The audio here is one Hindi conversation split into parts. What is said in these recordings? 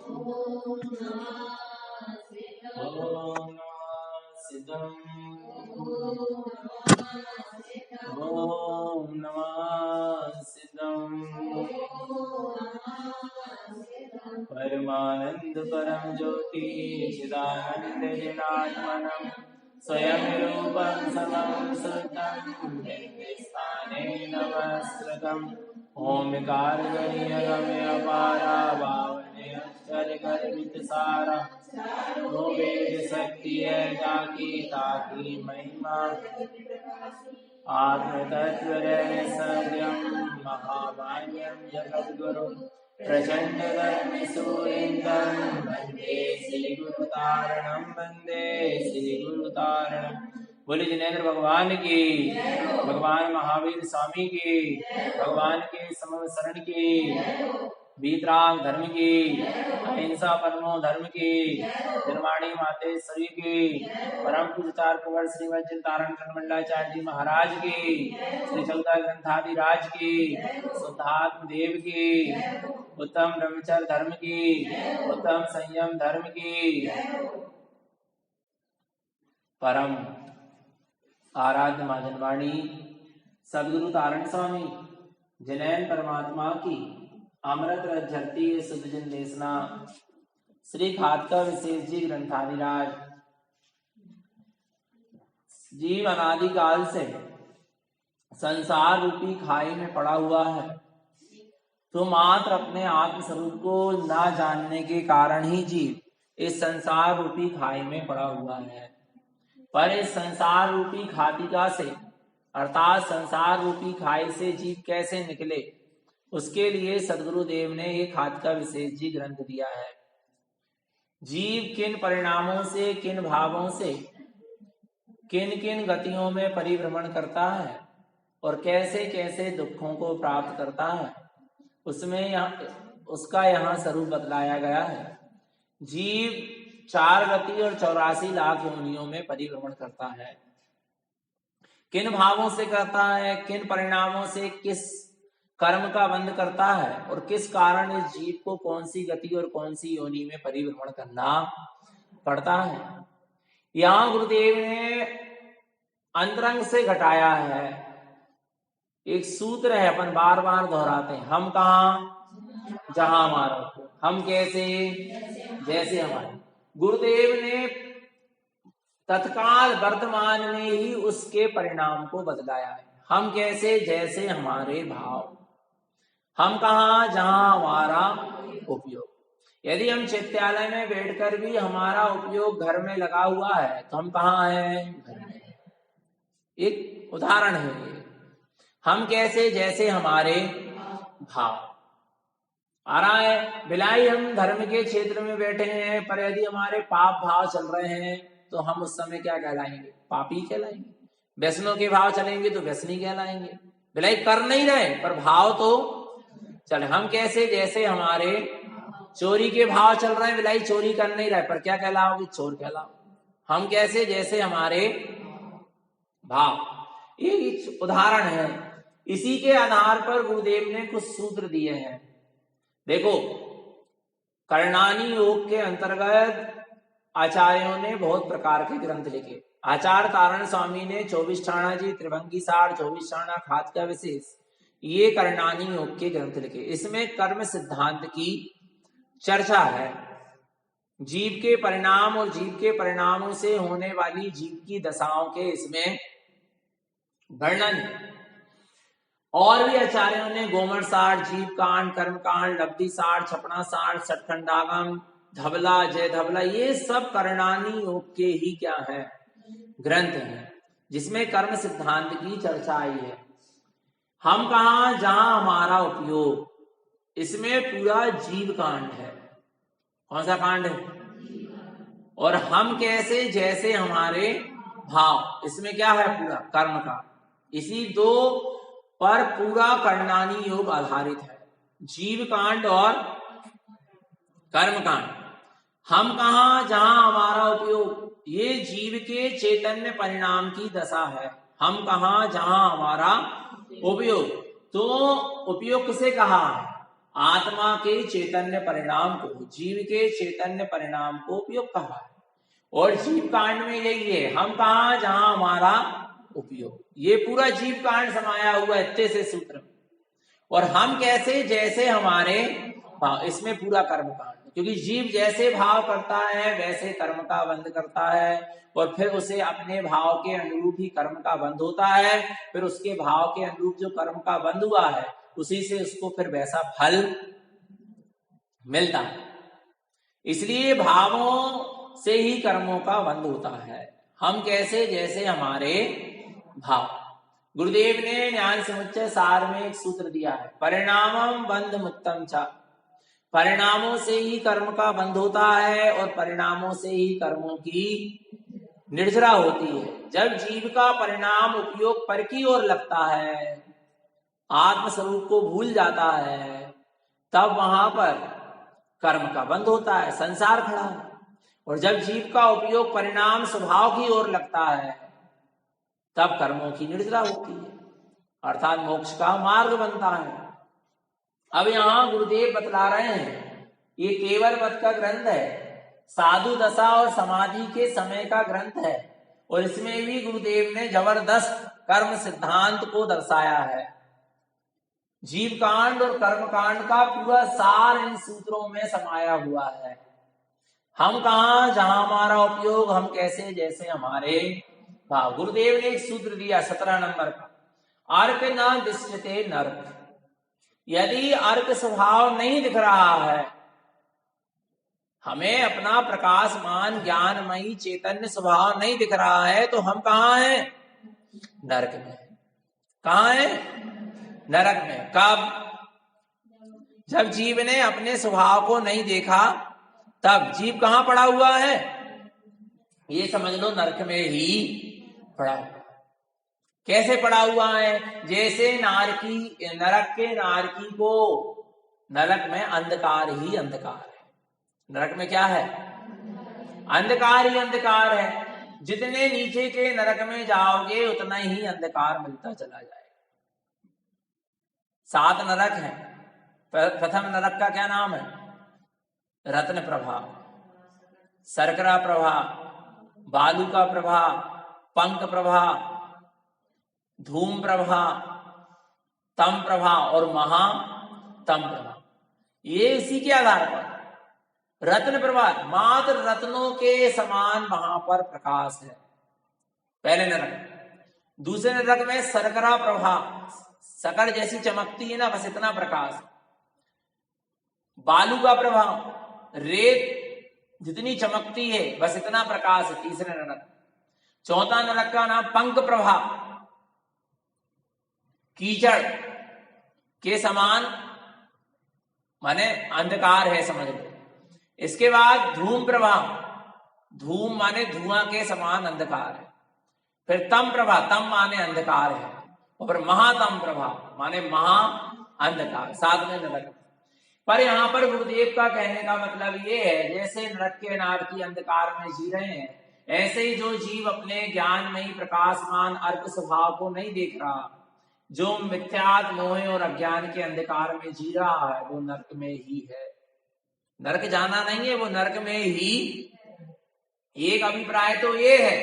ओम सिद्धम ओम नमः सिद्धम परमानंद परम ज्योति चिदानंद जनात्मनम् स्वयं रूपं समं सुतं स्थाने नमस्कृतम् ओंकार गणीय अपारा बावने अक्षर गर्भित सारा वो वेद शक्ति है जाकी ताकी महिमा आत्म तत्व सत्यम महावाण्यम जगत गुरु प्रचंड धर्म सूर्यंदम वंदे श्री गुरु तारणम वंदे श्री गुरु तारणम। बोले जिनेन्द्र भगवान की, भगवान महावीर स्वामी की, भगवान के समव शरण की, वीतराग धर्म की, अहिंसा परमो धर्म की, निर्माणी मातेश्वरी की, परम पूज्य चार कुंवर श्री वज्र तारण मंडलाचार्य जी महाराज की, श्री चौदह ग्रंथादि राज की, शुद्धात्म देव की, उत्तम ब्रह्मचर्य धर्म की, उत्तम संयम धर्म की, परम आराध्य महाजनवाणी सदगुरु तारण स्वामी जिनैन परमात्मा की अमृत रस झरती सुधजन देशना श्री खादका विशेष जी ग्रंथाधिराज जीव अनादिकाल से संसार रूपी खाई में पड़ा हुआ है, तो मात्र अपने आत्म स्वरूप को ना जानने के कारण ही जीव इस संसार रूपी खाई में पड़ा हुआ है। पर इस संसार रूपी खातिका से अर्थात संसार रूपी खाई से जीव कैसे निकले, उसके लिए सदगुरु देव ने ये खातिका विशेष जी ग्रंथ दिया है। जीव किन परिणामों से, किन भावों से, किन किन गतियों में परिभ्रमण करता है और कैसे कैसे दुखों को प्राप्त करता है, उसमें उसका यहाँ स्वरूप बतलाया गया है। जीव 4 गति और 84 लाख योनियों में परिभ्रमण करता है। किन भावों से करता है, किन परिणामों से, किस कर्म का बंध करता है और किस कारण इस जीव को कौन सी गति और कौन सी योनि में परिभ्रमण करना पड़ता है, यहाँ गुरुदेव ने अंतरंग से घटाया है। एक सूत्र है, अपन बार बार दोहराते हैं, हम कहाँ जहां हमारा, हम कैसे जैसे हमारे। गुरुदेव ने तत्काल वर्तमान में ही उसके परिणाम को बदलाया है। हम कैसे जैसे हमारे भाव, हम कहाँ जहां हमारा उपयोग। यदि हम चित्तालय में बैठकर भी हमारा उपयोग घर में लगा हुआ है, तो हम कहाँ हैं, घर में। एक उदाहरण है ये। हम कैसे जैसे हमारे भाव। आ रहा है बिलाई, हम धर्म के क्षेत्र में बैठे हैं, पर यदि हमारे पाप भाव चल रहे हैं तो हम उस समय क्या कहलाएंगे, पापी कहलाएंगे। व्यसनों के भाव चलेंगे तो व्यसनी कहलाएंगे। बिलाई कर नहीं रहे पर भाव तो चले। हम कैसे जैसे हमारे चोरी के भाव चल रहे हैं, बिलाई चोरी कर नहीं रहे पर क्या कहलाओगे, चोर कहलाओ। हम कैसे जैसे हमारे भाव, ये उदाहरण है। इसी के आधार पर गुरुदेव ने कुछ सूत्र दिए हैं। देखो, कर्णानी योग के अंतर्गत आचार्यों ने बहुत प्रकार के ग्रंथ लिखे। आचार्य तारण स्वामी ने 24 ठाणा जी, त्रिभंगी सार, 24 ठाणा, खादका विशेष, ये कर्णानी योग के ग्रंथ लिखे। इसमें कर्म सिद्धांत की चर्चा है। जीव के परिणाम और जीव के परिणामों से होने वाली जीव की दशाओं के इसमें वर्णन। और भी आचार्यों ने गोमर सार, जीव कांड, कर्म कांड, लब्धि सार, छपना सार, सटखंडागम, धबला, जय धबला, ये सब कर्णानी योग के ही क्या है, ग्रंथ हैं, जिसमें कर्म सिद्धांत की चर्चा आई है। हम कहा जहां हमारा उपयोग, इसमें पूरा जीव कांड है। कौन सा कांड है? और हम कैसे जैसे हमारे भाव, इसमें क्या है, पूरा कर्म का। इसी 2 पर पूरा कर्णानी योग आधारित है, जीव कांड और कर्म कांड। हम कहा जहां हमारा उपयोग, ये जीव के चैतन्य परिणाम की दशा है। हम कहा जहां हमारा उपयोग, तो उपयोग किसे कहा है, आत्मा के चैतन्य परिणाम को, जीव के चैतन्य परिणाम को उपयोग कहा है। और जीव कांड में यही है, हम कहा जहां हमारा उपयोग, ये पूरा जीव कांड समाया हुआ है इतने से सूत्र में। और हम कैसे, जैसे हमारे भाव, इसमें पूरा कर्म कांड, क्योंकि जीव जैसे भाव करता है वैसे कर्म का बंध करता है, और फिर उसे अपने भाव के अनुरूप ही कर्म का बंध होता है, फिर उसके भाव के अनुरूप जो कर्म का बंध हुआ है उसी से उसको फिर वैसा फल मिलता है। इसलिए भावों से ही कर्मों का बंध होता है। हम कैसे, जैसे हमारे भाव। गुरुदेव ने ज्ञान समुच्चय सार में एक सूत्र दिया है, परिणामम बंध मुक्तम च, परिणामों से ही कर्म का बंध होता है और परिणामों से ही कर्मों की निर्जरा होती है। जब जीव का परिणाम उपयोग पर की ओर लगता है, आत्मस्वरूप को भूल जाता है, तब वहां पर कर्म का बंध होता है, संसार खड़ा है। और जब जीव का उपयोग परिणाम स्वभाव की ओर लगता है, तब कर्मों की निर्जरा होती है, अर्थात मोक्ष का मार्ग बनता है। अब यहां गुरुदेव बतला रहे हैं, ये केवल मत का ग्रंथ है, साधु दशा और समाधि के समय का ग्रंथ है, और इसमें भी गुरुदेव ने जबरदस्त कर्म सिद्धांत को दर्शाया है। जीव कांड और कर्म कांड का पूरा सार इन सूत्रों में समाया हुआ है। हम कहा जहां हमारा उपयोग, हम कैसे, जैसे हमारे भाव। गुरुदेव ने एक सूत्र दिया 17 नंबर का, अर्क न दृश्यते नर्क। यदि अर्क स्वभाव नहीं दिख रहा है, हमें अपना प्रकाशमान ज्ञानमयी चैतन्य स्वभाव नहीं दिख रहा है, तो हम कहाँ हैं? नरक में। कहाँ है? नरक में। कब? जब जीव ने अपने स्वभाव को नहीं देखा, तब जीव कहाँ पड़ा हुआ है? ये समझ लो नरक में ही पड़ा हुआ। कैसे पड़ा हुआ है? जैसे नारकी, नरक के नारकी को, नरक में अंधकार ही अंधकार है। नरक में क्या है? अंधकार ही अंधकार है। जितने नीचे के नरक में जाओगे उतना ही अंधकार मिलता चला जाएगा। 7 नरक है। प्रथम नरक का क्या नाम है? रत्न प्रभा, शर्करा प्रभा, बालू का प्रभा, पंख प्रभा, धूम प्रभा, तम प्रभा और महा तम प्रभा। ये इसी के आधार पर रत्न प्रभा, मात्र रत्नों के समान वहां पर प्रकाश है, पहले नरक। दूसरे नरक में शर्करा प्रभा, शक्कर जैसी चमकती है ना, बस इतना प्रकाश। बालू का प्रभाव, रेत जितनी चमकती है बस इतना प्रकाश है, तीसरे नरक। चौथा नरक का नाम पंख प्रभा, कीचड़ के समान, माने अंधकार है समझ लो। इसके बाद धूम प्रभा, धूम माने धुआं के समान अंधकार है। फिर तम प्रभा, तम माने अंधकार है। और फिर महातम प्रभा माने महा अंधकार, 7वें नरक। पर यहाँ पर गुरुदेव का कहने का मतलब ये है, जैसे नरक के नारकी अंधकार में जी रहे हैं, ऐसे ही जो जीव अपने ज्ञानमयी प्रकाशमान अर्क स्वभाव को नहीं देख रहा, जो मिथ्यात्व मोह और अज्ञान के अंधकार में जी रहा है, वो नरक में ही है। नरक जाना नहीं है, वो नरक में ही। एक अभिप्राय तो ये है,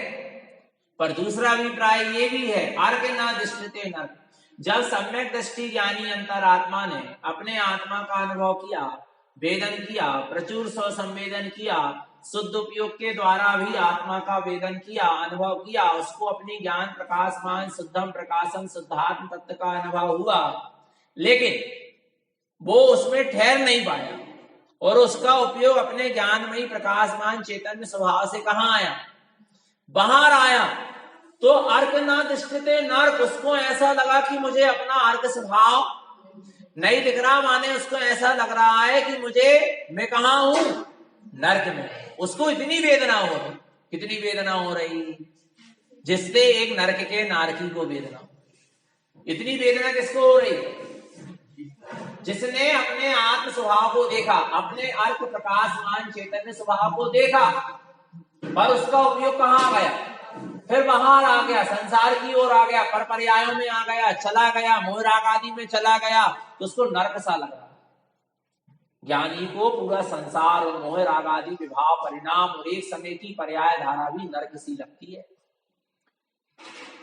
पर दूसरा अभिप्राय ये भी है, अर्क ना दृष्टते नरक। जब सम्यक दृष्टि ज्ञानी अंतरात्मा ने अपने आत्मा का अनुभव किया, वेदन किया, प्रचुर स्वसंवेदन किया, शुद्ध उपयोग के द्वारा भी आत्मा का वेदन किया, अनुभव किया, उसको अपनी ज्ञान प्रकाशमान शुद्धम प्रकाशम शुद्धात्म तत्व का अनुभव हुआ, लेकिन वो उसमें ठहर नहीं पाया और उसका उपयोग अपने ज्ञानमयी प्रकाशमान चैतन्य स्वभाव से कहाँ आया? बाहर आया। तो अर्क ना दृष्टते नर्क, उसको ऐसा लगा कि मुझे अपना अर्क स्वभाव नहीं दिख रहा, माने उसको ऐसा लग रहा है कि मैं कहाँ हूं? नर्क में। उसको इतनी वेदना हो रही, कितनी वेदना हो रही, जिससे एक नरक के नारकी को वेदना हो। इतनी वेदना किसको हो रही? जिसने अपने आत्म स्वभाव को देखा, अपने अर्क प्रकाशमान चैतन्य स्वभाव को देखा, पर उसका उपयोग कहाँ आ गया? फिर बाहर आ गया, संसार की ओर आ गया, पर पर्यायों में आ गया, चला गया, मोह राग आदि में चला गया, तो उसको नरक सा लग रहा। ज्ञानी को पूरा संसार और मोह राग आदि विभाव परिणाम और एक समय की पर्याय धारा भी नरक सी लगती है।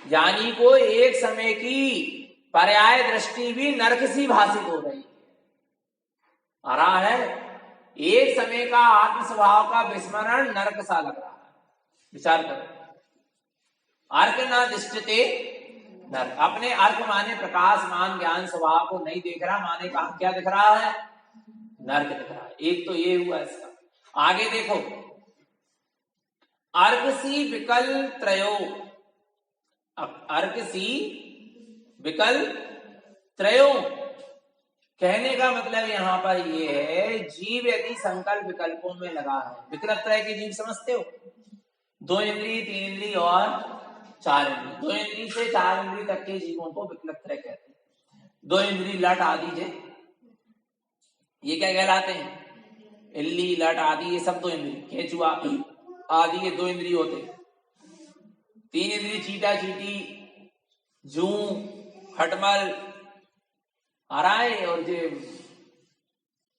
ज्ञानी को एक समय की पर्याय दृष्टि भी नरक सी भाषित हो रही है। आ रहा है, एक समय का आत्म स्वभाव का विस्मरण नरक सा लग रहा है। विचार करो, अर्क न दृष्टते नरक, अपने अर्क माने प्रकाश मान ज्ञान स्वभाव को नहीं देख रहा, माने कहा क्या दिख रहा है? नरक दिख रहा है। एक तो ये हुआ इसका। आगे देखो, अर्कसी विकल त्रयो, अर्कसी विकल त्रयो कहने का मतलब यहां पर ये है, जीव यदि संकल्प विकल्पों में लगा है, विकल्प त्रय के जीव समझते हो? 2 इंद्रिय, 3 इंद्रिय और 4 इंद्रिय। 2 इंद्रिय से 4 इंद्रिय तक के जीवों को विकल्प त्रय कहते हैं। 2 इंद्रिय लट आदि जे, ये क्या कहलाते हैं? इल्ली लट आदि, ये सब 2 इंद्रिय। केचुआ आदि ये 2 इंद्रिय होते हैं। 3 इंद्रिय चीटा चीटी जू खटमल आराय और जो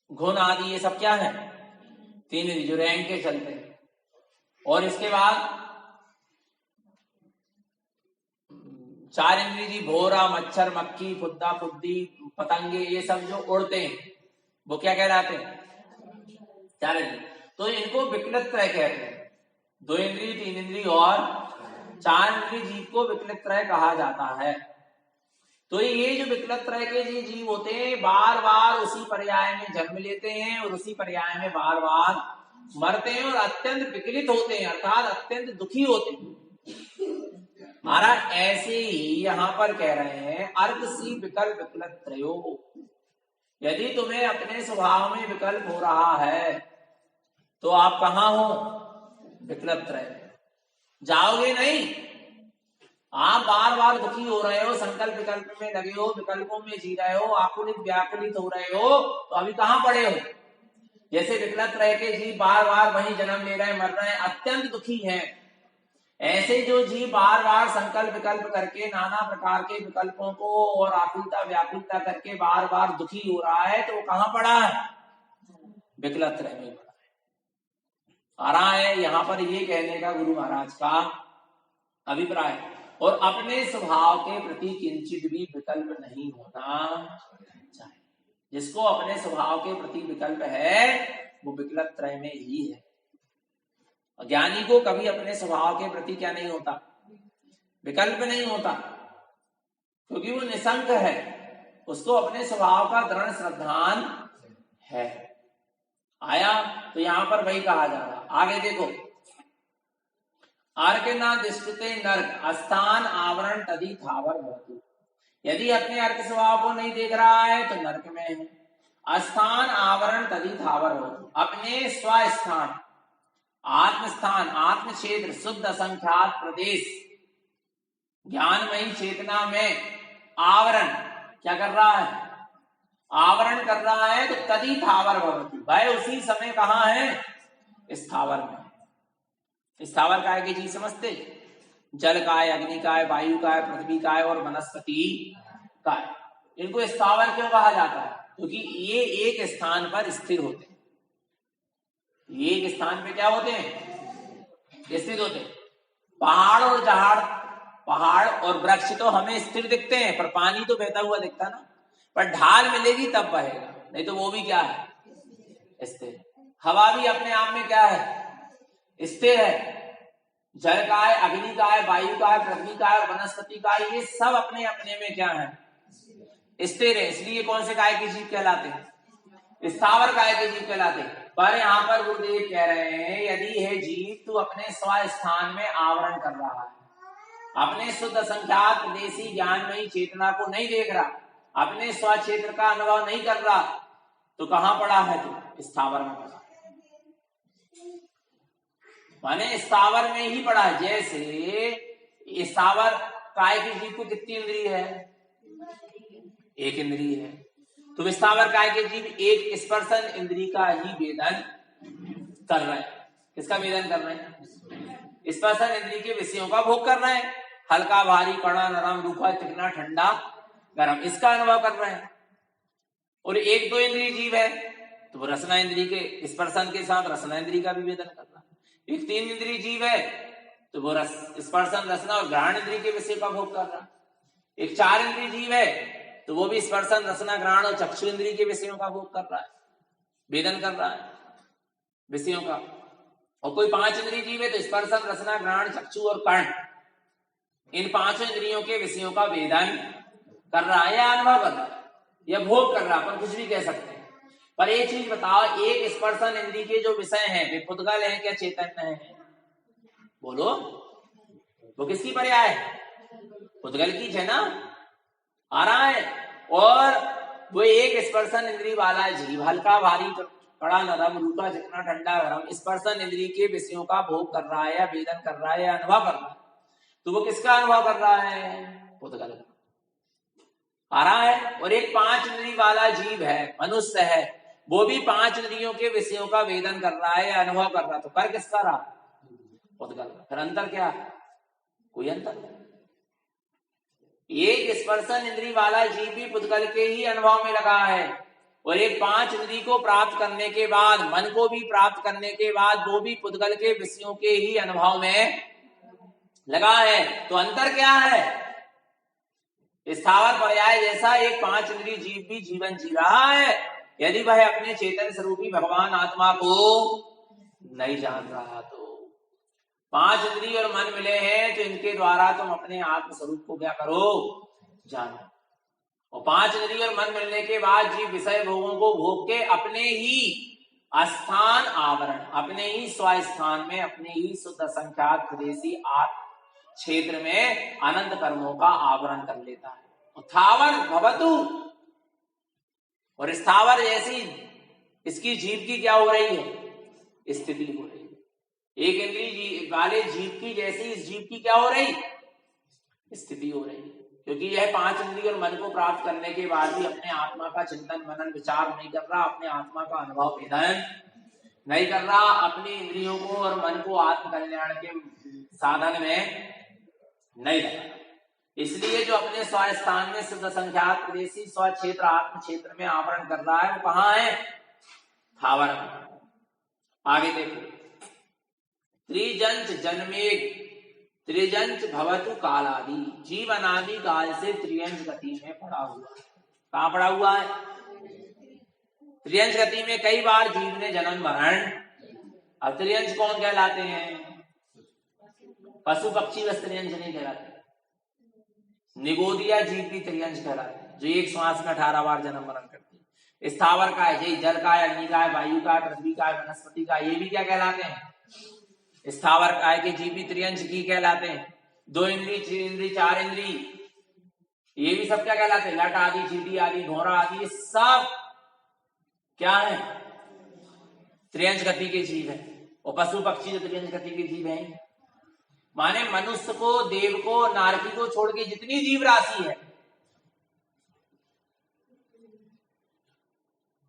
घुन आदि, ये सब क्या है? 3 इंद्रिय जो रैंक के चलते हैं। और इसके बाद 4 इंद्रिय जी, भोरा मच्छर मक्खी फुद्दा फुद्दी पतंगे, ये सब जो उड़ते हैं वो क्या कहलाते हैं? 4 इंद्रिय। तो इनको विकल्प त्रय कहते हैं। 2 इंद्रिय, 3 इंद्रिय और 4 इंद्रिय जीव को विकल्प त्रय कहा जाता है। तो ये जो विकल्प त्रय के जीव होते हैं, बार बार उसी पर्याय में जन्म लेते हैं और उसी पर्याय में बार बार मरते हैं और अत्यंत विकलित होते हैं, अर्थात अत्यंत दुखी होते हैं। महाराज ऐसे ही यहां पर कह रहे हैं, अर्क सी विकल्प विकल्प त्रयो, यदि तुम्हें अपने स्वभाव में विकल्प हो रहा है तो आप कहां हो? विकल्प त्रय जाओगे नहीं। आप बार बार दुखी हो रहे हो, संकल्प विकल्प में लगे हो, विकल्पों में जी रहे हो, आकुलित व्याकुलित हो रहे हो, तो अभी कहां पड़े हो? जैसे विकल्प त्रय के जीव बार बार वही जन्म ले रहे, मर रहे हैं, अत्यंत दुखी हैं, ऐसे जो जीव बार बार संकल्प विकल्प करके नाना प्रकार के विकल्पों को और आकुलता व्याकुलता करके बार बार दुखी हो रहा है, तो वो कहां पड़ा है? विकल्प त्रय में पड़ा है। आ रहा है यहां पर ये कहने का गुरु महाराज का अभिप्राय। और अपने स्वभाव के प्रति किंचित भी विकल्प नहीं होना चाहिए। जिसको अपने स्वभाव के प्रति विकल्प है वो विकल्प त्रय में ही है। ज्ञानी को कभी अपने स्वभाव के प्रति क्या नहीं होता? विकल्प नहीं होता, क्योंकि वो निसंक है, उसको अपने स्वभाव का दृढ़ श्रद्धान है। आया? तो यहां पर वही कहा जा रहा। आगे देखो, अर्क न दृष्टते नर्क अस्थान आवरण तदि थावर भवतु, यदि अपने अर्क स्वभाव को नहीं देख रहा है तो नर्क में है। अस्थान आवरण तदि थावर भवतु, अपने स्वस्थान आत्मस्थान आत्म क्षेत्र शुद्ध असंख्यात प्रदेश ज्ञानमयी चेतना में आवरण क्या कर रहा है? आवरण कर रहा है। तो तदि थावर भवति, भाई उसी समय कहां है? स्थावर में। स्थावर काय के चीज समझते? जल का है, अग्नि का है, वायु का है, पृथ्वी का है और वनस्पति का है। इनको स्थावर क्यों कहा जाता है? क्योंकि ये एक स्थान पर स्थिर होते हैं। ये एक स्थान पे क्या होते हैं? स्थिर होते हैं। पहाड़ और जहाड़, पहाड़ और वृक्ष तो हमें स्थिर दिखते हैं, पर पानी तो बहता हुआ दिखता ना। पर ढाल मिलेगी तब बहेगा, नहीं तो वो भी क्या है? स्थिर। हवा भी अपने आप में क्या है? स्थिर है। जल का है, अग्नि का है, वायु का है, पृथ्वी का है, वनस्पति का है, ये सब अपने अपने में क्या है? स्थिर है। इसलिए कौन से काय के जीव कहलाते हैं? स्थावर काय के जीव कहलाते हैं। पर यहाँ पर गुरुदेव कह रहे हैं, यदि है जीव तो अपने स्वस्थान में आवरण कर रहा है, अपने शुद्ध संख्यात प्रदेशी ज्ञानमयी चेतना को नहीं देख रहा, अपने स्व क्षेत्र का अनुभव नहीं कर रहा, तो कहां पड़ा है? तो स्थावर में पड़ा, माने स्थावर में ही पड़ा है। जैसे स्थावर काय के जीव को कितनी इंद्रिय है? एक इंद्रिय है। तो स्थावर काय के जीव एक स्पर्शन इंद्रिय का ही वेदन कर रहे हैं। किसका वेदन कर रहे हैं? स्पर्शन इंद्रिय के विषयों का भोग कर रहे हैं। हल्का भारी कड़ा नरम रूखा चिकना ठंडा गरम, इसका अनुभव कर रहे हैं। और एक दो इंद्रिय जीव है तो वो रसना इंद्री के स्पर्शन के साथ रसना इंद्री का भी वेदन कर रहा है। एक 3 इंद्री जीव है तो वो स्पर्शन रसना और घ्राण इंद्री के विषय का भोग कर रहा है। एक 4 इंद्री जीव है तो वो भी स्पर्शन रसना घ्राण और चक्षु इंद्री के विषयों का भोग कर रहा है, वेदन कर रहा है विषयों का। और कोई 5 इंद्रिय जीव है तो स्पर्शन रसना घ्राण चक्षु और कर्ण, इन 5 इंद्रियों के विषयों का वेदन कर रहा है या अनुभव कर रहा है या भोग कर रहा है, अपन कुछ भी कह सकते हैं। पर एक चीज बताओ, एक स्पर्शन इंद्रिय के जो विषय हैं वे पुद्गल हैं क्या चैतन्य है? बोलो, वो किसकी पर्याय है? पुद्गल की है ना, आ रहा है। और वो एक स्पर्शन इंद्रिय वाला जीव हल्का भारी कड़ा नरम रूखा चिकना ठंडा गरम स्पर्शन इंद्रिय के विषयों का भोग कर रहा है या वेदन कर रहा है या अनुभव कर रहा है, तो वो किसका अनुभव कर रहा है? पुद्गल का आ रहा है। और एक 5 इंद्रिय वाला जीव है, मनुष्य है, वो भी 5 इंद्रियों के विषयों का वेदन कर रहा है या अनुभव कर रहा है, तो कर किसका रहा? पुद्गल का। फिर अंतर क्या? कोई अंतर नहीं। एक स्पर्शन इंद्रिय वाला जीव भी पुद्गल के ही अनुभव में लगा है और एक 5 इंद्रिय को प्राप्त करने के बाद, मन को भी प्राप्त करने के बाद वो भी पुद्गल के विषयों के ही अनुभव में लगा है। तो अंतर क्या है? स्थावर पर्याय जैसा एक 5 इंद्रिय जीव भी जीवन जी रहा है यदि वह अपने चेतन स्वरूपी भगवान आत्मा को नहीं जान रहा। तो 5 इंद्रिय और मन मिले हैं तो इनके द्वारा तुम अपने आत्म स्वरूप को क्या करो? जानो। और 5 इंद्रिय और मन मिलने के बाद जीव विषय भोगों को भोग के अपने ही स्थान आवरण, अपने ही स्वस्थान में, अपने ही शुद्ध संख्यात प्रदेशी आत्म क्षेत्र में अनंत कर्मों का आवरण कर लेता है। स्थावर भवतु, और स्थावर जैसी इसकी जीव की क्या हो रही है? स्थिति हो रही है। एक इंद्रिय वाले जीव की जैसी इस जीव की क्या हो रही? स्थिति हो रही है, क्योंकि यह 5 इंद्रिय और मन को प्राप्त करने के बाद भी अपने आत्मा का चिंतन मनन विचार नहीं कर रहा, अपने आत्मा का अनुभव वेदन नहीं कर रहा, अपनी इंद्रियों को और मन को आत्म कल्याण के साधन में नहीं लगा। इसलिए जो अपने स्वस्थान में शुद्ध संख्यात प्रदेशी स्व क्षेत्र आत्म क्षेत्र में आवरण कर रहा है वो कहाँ है? स्थावर। आगे देखो, त्रिजंच जन्मेग त्रिजंच भवतु कालादि, जीव अनादि काल से त्रियंच गति में पड़ा हुआ है। कहाँ पड़ा हुआ है? त्रियंच गति में कई बार जीव ने जन्म मरण। अब त्रियंच कौन कहलाते हैं? पशु पक्षी बस त्रियंच नहीं कहलाते, निगोदिया जीव भी त्रियंच कहलाते हैं, जो एक श्वास में 18 बार जन्म मरण करते हैं। स्थावर का है, जल का है, अग्नि का है, वायु का है, पृथ्वी का है, वनस्पति का, ये भी क्या कहलाते हैं? स्थावर काय के जीव भी त्रियंच की कहलाते हैं। 2 इंद्री, 3 इंद्री, 4 इंद्री, ये भी सब क्या कहलाते हैं? लट आदि, चींटी आदि, घोड़ा आदि, ये सब क्या है? त्रियंच गति के जीव है। और पशु पक्षी जो त्रियंच गति के जीव हैं, माने मनुष्य को, देव को, नारकी को छोड़ के जितनी जीव राशि है,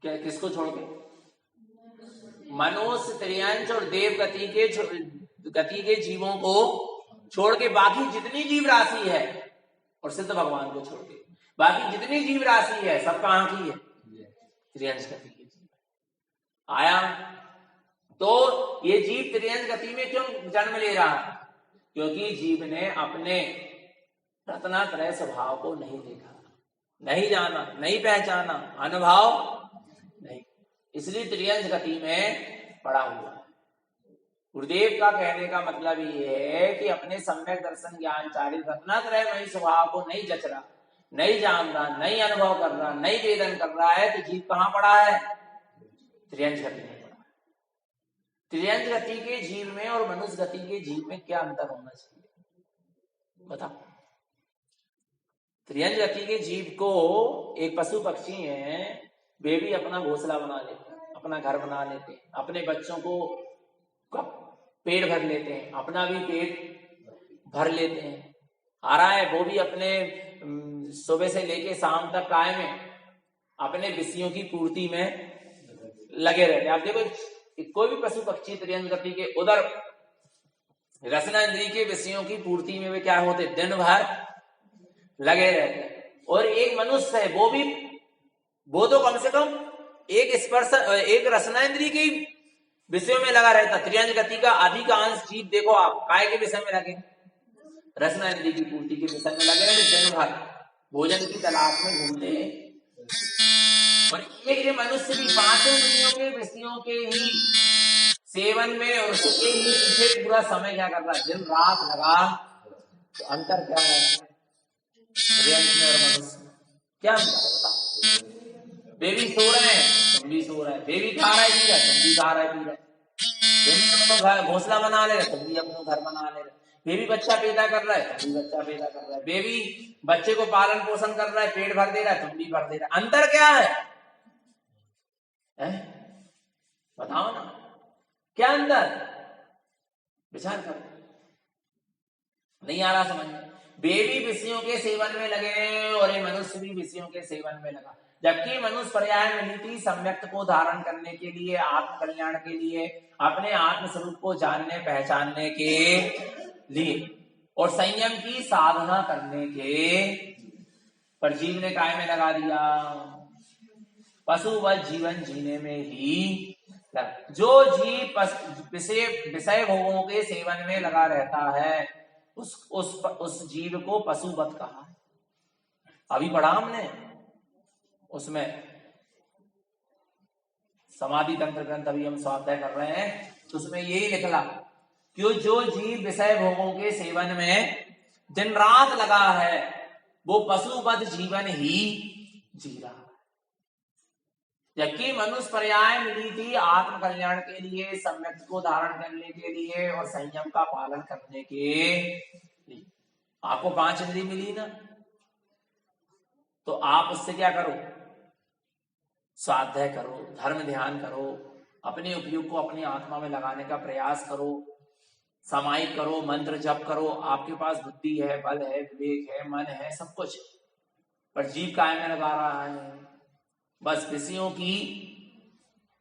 क्या किसको छोड़ के? मनुष्य त्रियंच और देव गति के जीवों को छोड़ के बाकी जितनी जीव राशि है, और सिद्ध भगवान को छोड़ के बाकी जितनी जीव राशि है सब कहां की है? त्रियंच गति की जीव आया। तो ये जीव त्रियंच गति में क्यों जन्म ले रहा है? क्योंकि जीव ने अपने रत्नात्रय स्वभाव को नहीं देखा, नहीं जाना, नहीं पहचाना, अनुभव नहीं, इसलिए त्रियंच गति में पड़ा हुआ है। गुरुदेव का कहने का मतलब ये है कि अपने सम्यक दर्शन ज्ञान चारित रत्नात्रयमयी स्वभाव को नहीं जच रहा, नहीं जान रहा, नहीं अनुभव कर रहा, नहीं वेदन कर रहा है, तो जीव कहां पड़ा है? त्रियंच गति में पड़ा है। त्रियंच गति के जीव में और मनुष्य गति के जीव में क्या अंतर होना चाहिए? बताओ। त्रियंच गति के जीव को, एक पशु पक्षी है, वे भी अपना घोंसला बना लेते हैं, अपना घर बना लेते हैं, अपने बच्चों को पेट भर लेते हैं, अपना भी पेट भर लेते हैं। आ रहा है, वो भी अपने सुबह से लेके शाम तक काय में अपने विषयों की पूर्ति में लगे रहते हैं। आप देखो, कोई भी पशु पक्षी त्रियंच गति के उधर रसना इंद्रिय के विषयों की पूर्ति में वे क्या होते? दिन भर लगे रहते हैं। और एक मनुष्य है, वो तो कम से कम एक स्पर्श, एक रसनेन्द्रिय के विषयों में लगा रहता। त्रियंज गति का अधिकांश जीव देखो आप काय के विषय में लगे, रसनेन्द्रिय की पूर्ति के विषय में लगे, दिन भर भोजन की तलाश में घूमते हैं। और ये मनुष्य भी पांचों इंद्रियों के विषयों के ही सेवन में और उसके ही पीछे पूरा समय क्या कर रहा है, दिन रात लगा। तो अंतर क्या है त्रियंज में और मनुष्य में? क्या अंतर है बताओ? बेबी सो रहे हैं, तुम भी सो रहे हैं। बेबी खा रहा है पी रहा है, तुम भी खा रहे पी रहे। बेबी अपना घोंसला बना ले रहे, तुम भी अपना घर बना ले रहे। बेबी बच्चा पैदा कर रहा है, तुम भी बच्चा पैदा कर रहा है। बेबी बच्चे को पालन पोषण कर रहा है, पेट भर दे रहा है, तुम भी भर दे रहा है। अंतर क्या है? बताओ ना, क्या अंतर? विचार करो, नहीं आ रहा समझ में? बेबी विषयों के सेवन में लगे और ये मनुष्य भी विषयों के सेवन में लगा। जबकि मनुष्य पर्याय मिली थी सम्यक्त को धारण करने के लिए, आत्म कल्याण के लिए, अपने आत्म स्वरूप को जानने पहचानने के लिए और संयम की साधना करने के। पर जीव ने काय में लगा दिया? पशुवत जीवन जीने में ही। जो जीव विषय भोगों के सेवन में लगा रहता है उस जीव को पशुवत कहा। अभी पढ़ा हमने उसमें समाधि तंत्र ग्रंथ, अभी हम स्वाध्याय कर रहे हैं, तो उसमें यही लिखला कि जो जीव विषय भोगों के सेवन में दिन रात लगा है वो पशुवत जीवन ही जी रहा है। जबकि मनुष्य पर्याय मिली थी आत्म कल्याण के लिए, सम्यक को धारण करने के लिए और संयम का पालन करने के लिए। आपको 5 इंद्रिय मिली ना, तो आप उससे क्या करो? स्वाध्याय करो, धर्म ध्यान करो, अपने उपयोग को अपनी आत्मा में लगाने का प्रयास करो, सामायिक करो, मंत्र जप करो। आपके पास बुद्धि है, बल है, विवेक है, मन है, सब कुछ। पर जीव काय में लगा रहा है? बस विषयों की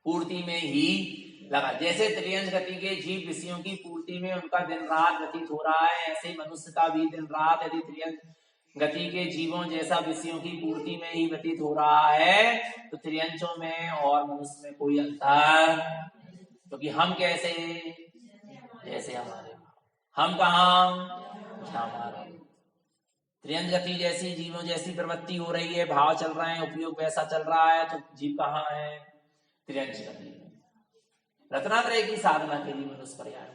पूर्ति में ही लगा। जैसे त्रियंज गति के जीव विषयों की पूर्ति में उनका दिन रात व्यतीत हो रहा है, ऐसे ही मनुष्य का भी दिन रात यदि त्रियंज गति के जीवों जैसा विषयों की पूर्ति में ही व्यतीत हो रहा है, तो त्रियंचों में और मनुष्य में कोई अंतर। क्योंकि हम कैसे? जैसे हमारे, हम कहा? हमारा। त्रियंज गति जैसी जीवों जैसी प्रवृत्ति हो रही है, भाव चल रहे हैं, उपयोग वैसा चल रहा है, तो जीव कहाँ है? त्रियंज गति। रत्नात्रय की साधना के लिए मनुष्य पर्याय।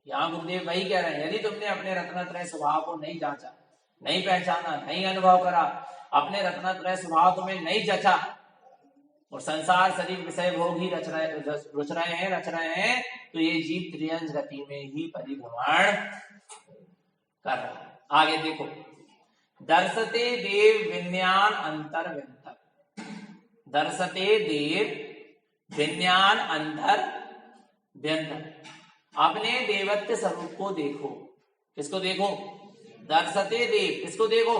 यहाँ गुरुदेव वही कह रहे हैं, यदि तुमने अपने रत्नात्रय स्वभाव को नहीं जांचा, नहीं पहचाना, नहीं अनुभव करा, अपने रत्नात्रय स्वभाव तुम्हें नहीं जचा और संसार शरीर विषय भोग ही रच रहे हैं, तो ये जीव त्रियंज गति में ही परिभ्रमण कर रहा है। आगे देखो, दर्शते देव विज्ञान अंतर व्यंतर। दर्शते देव विज्ञान अंतर व्यंतर। अपने देवत्व स्वरूप को देखो। किसको देखो? दर्शते देव, किसको देखो?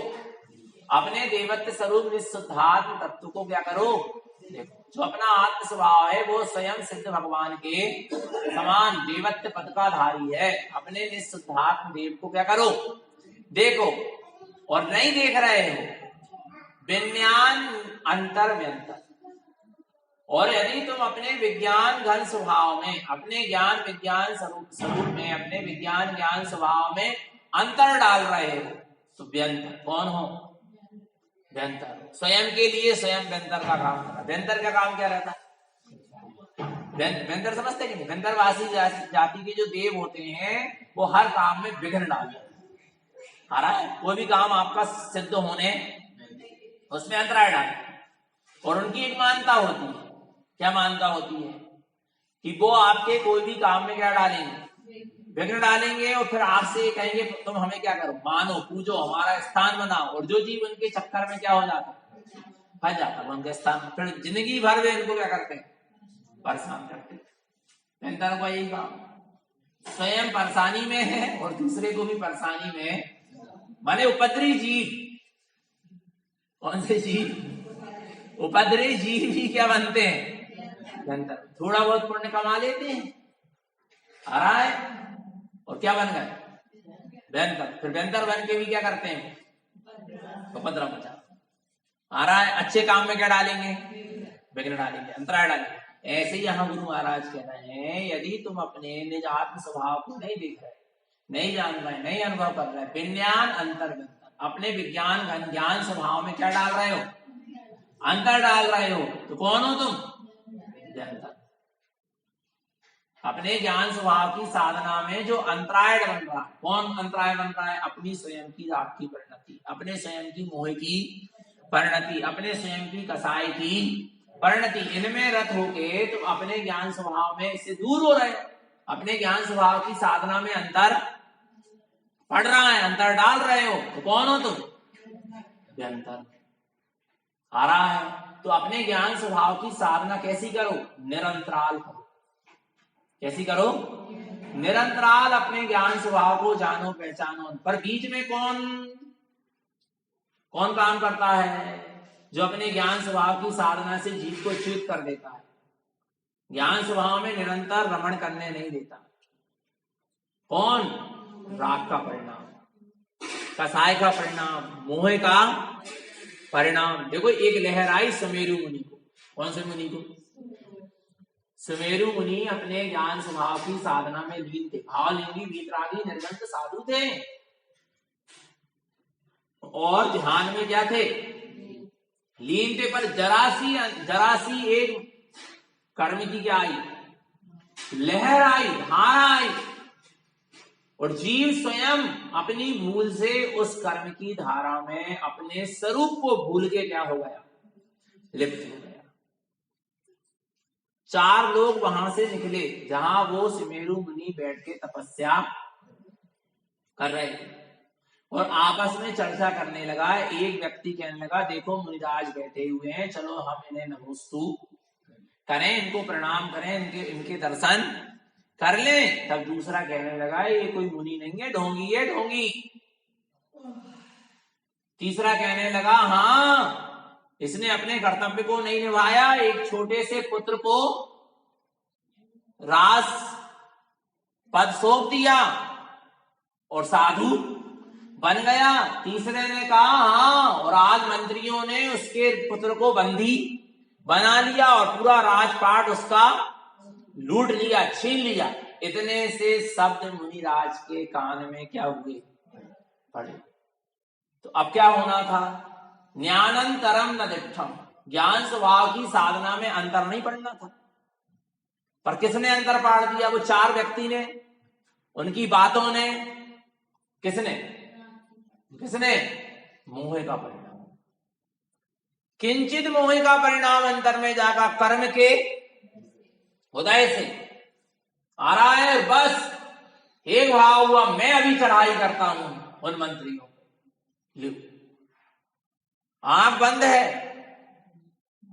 अपने देवत्व स्वरूप निःशुद्धात्म तत्व को क्या करो? देखो। जो अपना आत्म स्वभाव है वो स्वयं सिद्ध भगवान के समान देवत्व पद का धारी है। अपने निःशुद्धात्म देव को क्या करो? देखो। और नहीं देख रहे हो विज्ञान अंतर व्यंतर। और यदि तुम अपने विज्ञान घन स्वभाव में, अपने ज्ञान विज्ञान स्वरूप में, अपने विज्ञान ज्ञान स्वभाव में अंतर डाल रहे हो तो व्यंतर। कौन हो? व्यंतर। स्वयं के लिए स्वयं व्यंतर का काम करता। व्यंतर का काम क्या रहता है? व्यंतर समझते कि नहीं? व्यंतरवासी जाति के जो देव होते हैं वो हर काम में विघ्न डालते हैं। कोई भी काम आपका सिद्ध होने उसमें अंतराय डालते। और उनकी एक मान्यता होती है। क्या मान्यता होती है? कि वो आपके कोई भी काम में क्या डालेंगे? विघ्न डालेंगे। और फिर आपसे कहेंगे तुम हमें क्या करो? मानो, पूजो, हमारा स्थान बनाओ। और जो जीव उनके चक्कर में क्या हो जाता? फंस जाता उनके स्थान। फिर जिंदगी भर वे इनको क्या करते हैं? परेशान करते हैं। का यही काम, स्वयं परेशानी में है और दूसरे को भी परेशानी में। माने उपद्रवी जीव। कौन से जीव? उपद्रवी जीव ही क्या बनते हैं? थोड़ा बहुत पुण्य कमा लेते हैं, आ रहा है, और क्या बन गए? व्यंतर। फिर व्यंतर बन के भी क्या करते हैं? उपद्रव मचा। आ रहा है। अच्छे काम में क्या डालेंगे? विघ्न डालेंगे, अंतराय डालेंगे। ऐसे ही यहाँ गुरु महाराज कह रहे हैं, यदि तुम अपने निज आत्म स्वभाव को नहीं देख रहे, नहीं जान रहे, नहीं अनुभव कर रहे, विज्ञान अंतर्गत अपने विज्ञान ज्ञान स्वभाव में क्या डाल रहे हो, अंतर डाल रहे हो, तो कौन हो तुम, अंतर। अपने ज्ञान स्वभाव की साधना में जो अंतराय बन रहा है, कौन अंतराय बन रहा है, अपनी स्वयं की राग की परिणति, अपने स्वयं की मोह की परिणति, अपने स्वयं की कसाई की परिणति, इनमें रत होके तुम अपने ज्ञान स्वभाव में इससे दूर हो रहे हो। अपने ज्ञान स्वभाव की साधना में अंतर पड़ रहा है, अंतर डाल रहे हो, तो कौन हो तुम, अंतर आ रहा है। तो अपने ज्ञान स्वभाव की साधना कैसी करो, निरंतराल करो। कैसी करो, निरंतराल अपने ज्ञान स्वभाव को जानो पहचानो। पर बीच में कौन काम करता है, जो अपने ज्ञान स्वभाव की साधना से जीव को च्युत कर देता है, ज्ञान स्वभाव में निरंतर रमण करने नहीं देता। कौन, राग का परिणाम, कसाय का परिणाम, मोह का परिणाम। देखो एक लहर आई सुमेरु मुनि को, कौन से मुनि को, सुमेरु मुनि अपने ज्ञान स्वभाव की साधना में लीन थे, भावलिंगी वीतरागी निर्गंत साधु थे, और ध्यान में क्या थे, लीन थे। पर जरासी एक कर्म की क्या आई, लहर आई, धारा आई, और जीव स्वयं अपनी भूल से उस कर्म की धारा में अपने स्वरूप को भूल के क्या हो गया, लिप्त हो गया। 4 लोग वहां से निकले जहां वो सुमेरु मुनि बैठ के तपस्या कर रहे थे, और आपस में चर्चा करने लगा। एक व्यक्ति कहने लगा, देखो मुनिराज बैठे हुए हैं, चलो हम इन्हें नमोस्तु करें, इनको प्रणाम करें, इनके दर्शन कर लें। तब दूसरा कहने लगा, ये कोई मुनि नहीं है, ढोंगी है, ढोंगी। तीसरा कहने लगा, हाँ, इसने अपने कर्तव्य को नहीं निभाया, एक छोटे से पुत्र को राज पद सौंप दिया और साधु बन गया। तीसरे ने कहा, हाँ, और आज मंत्रियों ने उसके पुत्र को बंदी बना लिया और पूरा राजपाट उसका लूट लिया, छीन लिया। इतने से शब्द मुनिराज के कान में क्या हुए, पड़े। तो अब क्या होना था, ज्ञानंतरम न दिठम, ज्ञान स्वभाव की साधना में अंतर नहीं पड़ना था। पर किसने अंतर पाड़ दिया, वो 4 व्यक्ति ने, उनकी बातों ने, किसने, मोह का परिणाम। किंचित मोह का परिणाम अंतर में जाकर कर्म के उदय से आ रहा है। बस एक भाव हुआ, मैं अभी चढ़ाई करता हूं उन मंत्रियों को। आंख बंद है,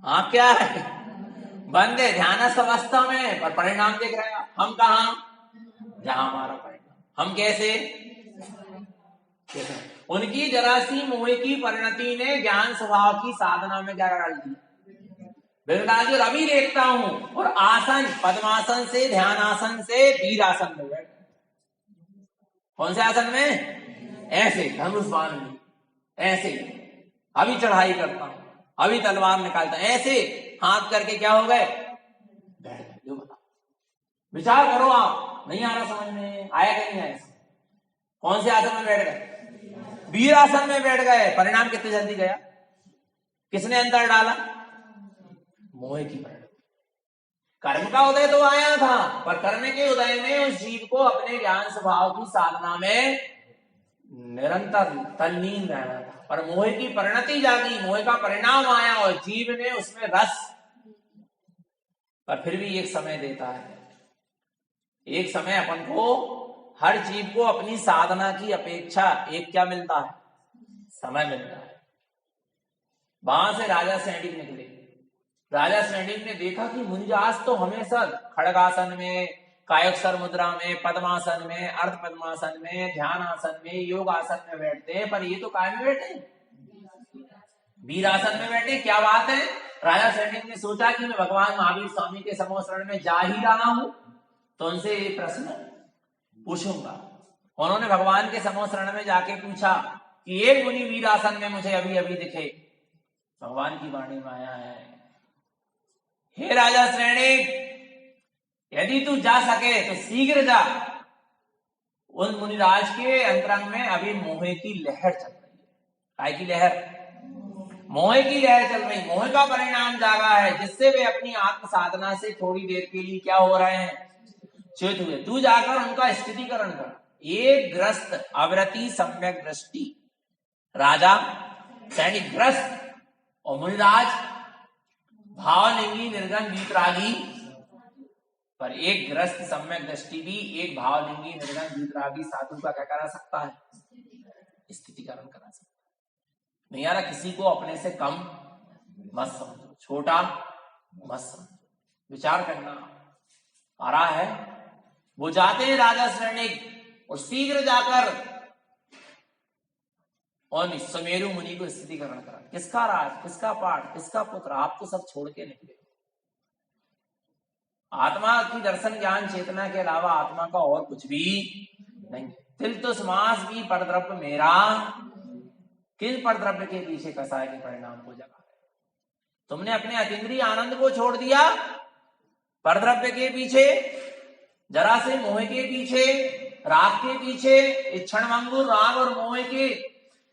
आंख क्या है, बंद है, ध्यानस्थ अवस्था में, पर परिणाम देख रहे हैं। हम कहा, जहां हमारा परिणाम। हम कैसे, उनकी जरासी मोह की परिणति ने ज्ञान स्वभाव की साधना में क्या डाल दी, बिरदाजी। और अभी देखता हूं, और आसन, पद्मासन से, ध्यान आसन से वीरासन में बैठ। कौन से आसन में, ऐसे धनुष बाण ली, ऐसे अभी चढ़ाई करता हूं, अभी तलवार निकालता, ऐसे हाथ करके क्या हो गए, बैठ गए। जो बता, विचार करो आप, नहीं आ रहा समझ में, आया कि नहीं आया। कौन से आसन में बैठ गए, वीरासन में बैठ गए। परिणाम कितने जल्दी गया, किसने अंतर डाला, मोह की परिणति। कर्म का उदय तो आया था, पर कर्म के उदय में उस जीव को अपने ज्ञान स्वभाव की साधना में निरंतर तल्लीन रहना था। पर मोह की परिणति जागी, मोह का परिणाम आया और जीव ने उसमें रस। पर फिर भी एक समय देता है, एक समय अपन को, हर जीव को अपनी साधना की अपेक्षा एक क्या मिलता है, समय मिलता है। वहां से राजा सैंडिक निकले। राजा सैंडिक ने देखा कि मुनिराज तो हमेशा खड़गासन में, कायोत्सर मुद्रा में, पद्मासन में, अर्ध पद्मासन में, ध्यान आसन में, योग आसन में बैठते हैं, पर ये तो काय में बैठे, वीरासन में बैठे। क्या बात है। राजा सैंडिक ने सोचा कि मैं भगवान महावीर स्वामी के समूह शरण में जा ही रहा हूं, तो उनसे ये प्रश्न पूछूंगा। उन्होंने भगवान के समूह शरण में जाके पूछा कि एक मुनि वीरासन में मुझे अभी अभी दिखे। भगवान की वाणी में आया है, हे राजा श्रेणिक, यदि तू जा सके तो शीघ्र जा। उन मुनिराज के अंतरंग में अभी मोह की लहर चल रही है। काय की लहर? मोह की लहर चल रही। मोह का परिणाम जागा है, जिससे वे अपनी आत्म साधना से थोड़ी देर के लिए क्या हो रहे हैं? च्युत हुए। तू जाकर उनका स्थितिकरण कर। एक ग्रस्त अवरति सम्यक दृष्टि, राजा सैनिक ग्रस्त और मुनिराज भावलिंगी निर्गन वीतरागी, पर एक ग्रस्त सम्यक दृष्टि भी एक भावलिंगी निर्गन वीतरागी साधु का क्या करा सकता है? स्थितिकरण करा सकता है। नहीं यार, किसी को अपने से कम मत समझो, छोटा मत समझो, विचार करना आ रहा है। वो जाते हैं राजा श्रेणिक और शीघ्र जाकर और सुमेरु मुनि को स्थितिकरण करा। किसका राज, किसका पाठ, किसका पुत्र? आप तो सब छोड़ के निकले। आत्मा की दर्शन ज्ञान चेतना के अलावा आत्मा का और कुछ भी नहीं। तिल तो समास भी परद्रव्य मेरा, किन परद्रव्य के पीछे कसाय के परिणाम को जगा है? तुमने अपने अतीन्द्रिय आनंद को छोड़ दिया परद्रव्य के पीछे, जरा से मोह के पीछे, राग के पीछे, इच्छणभंगुर राग और मोह के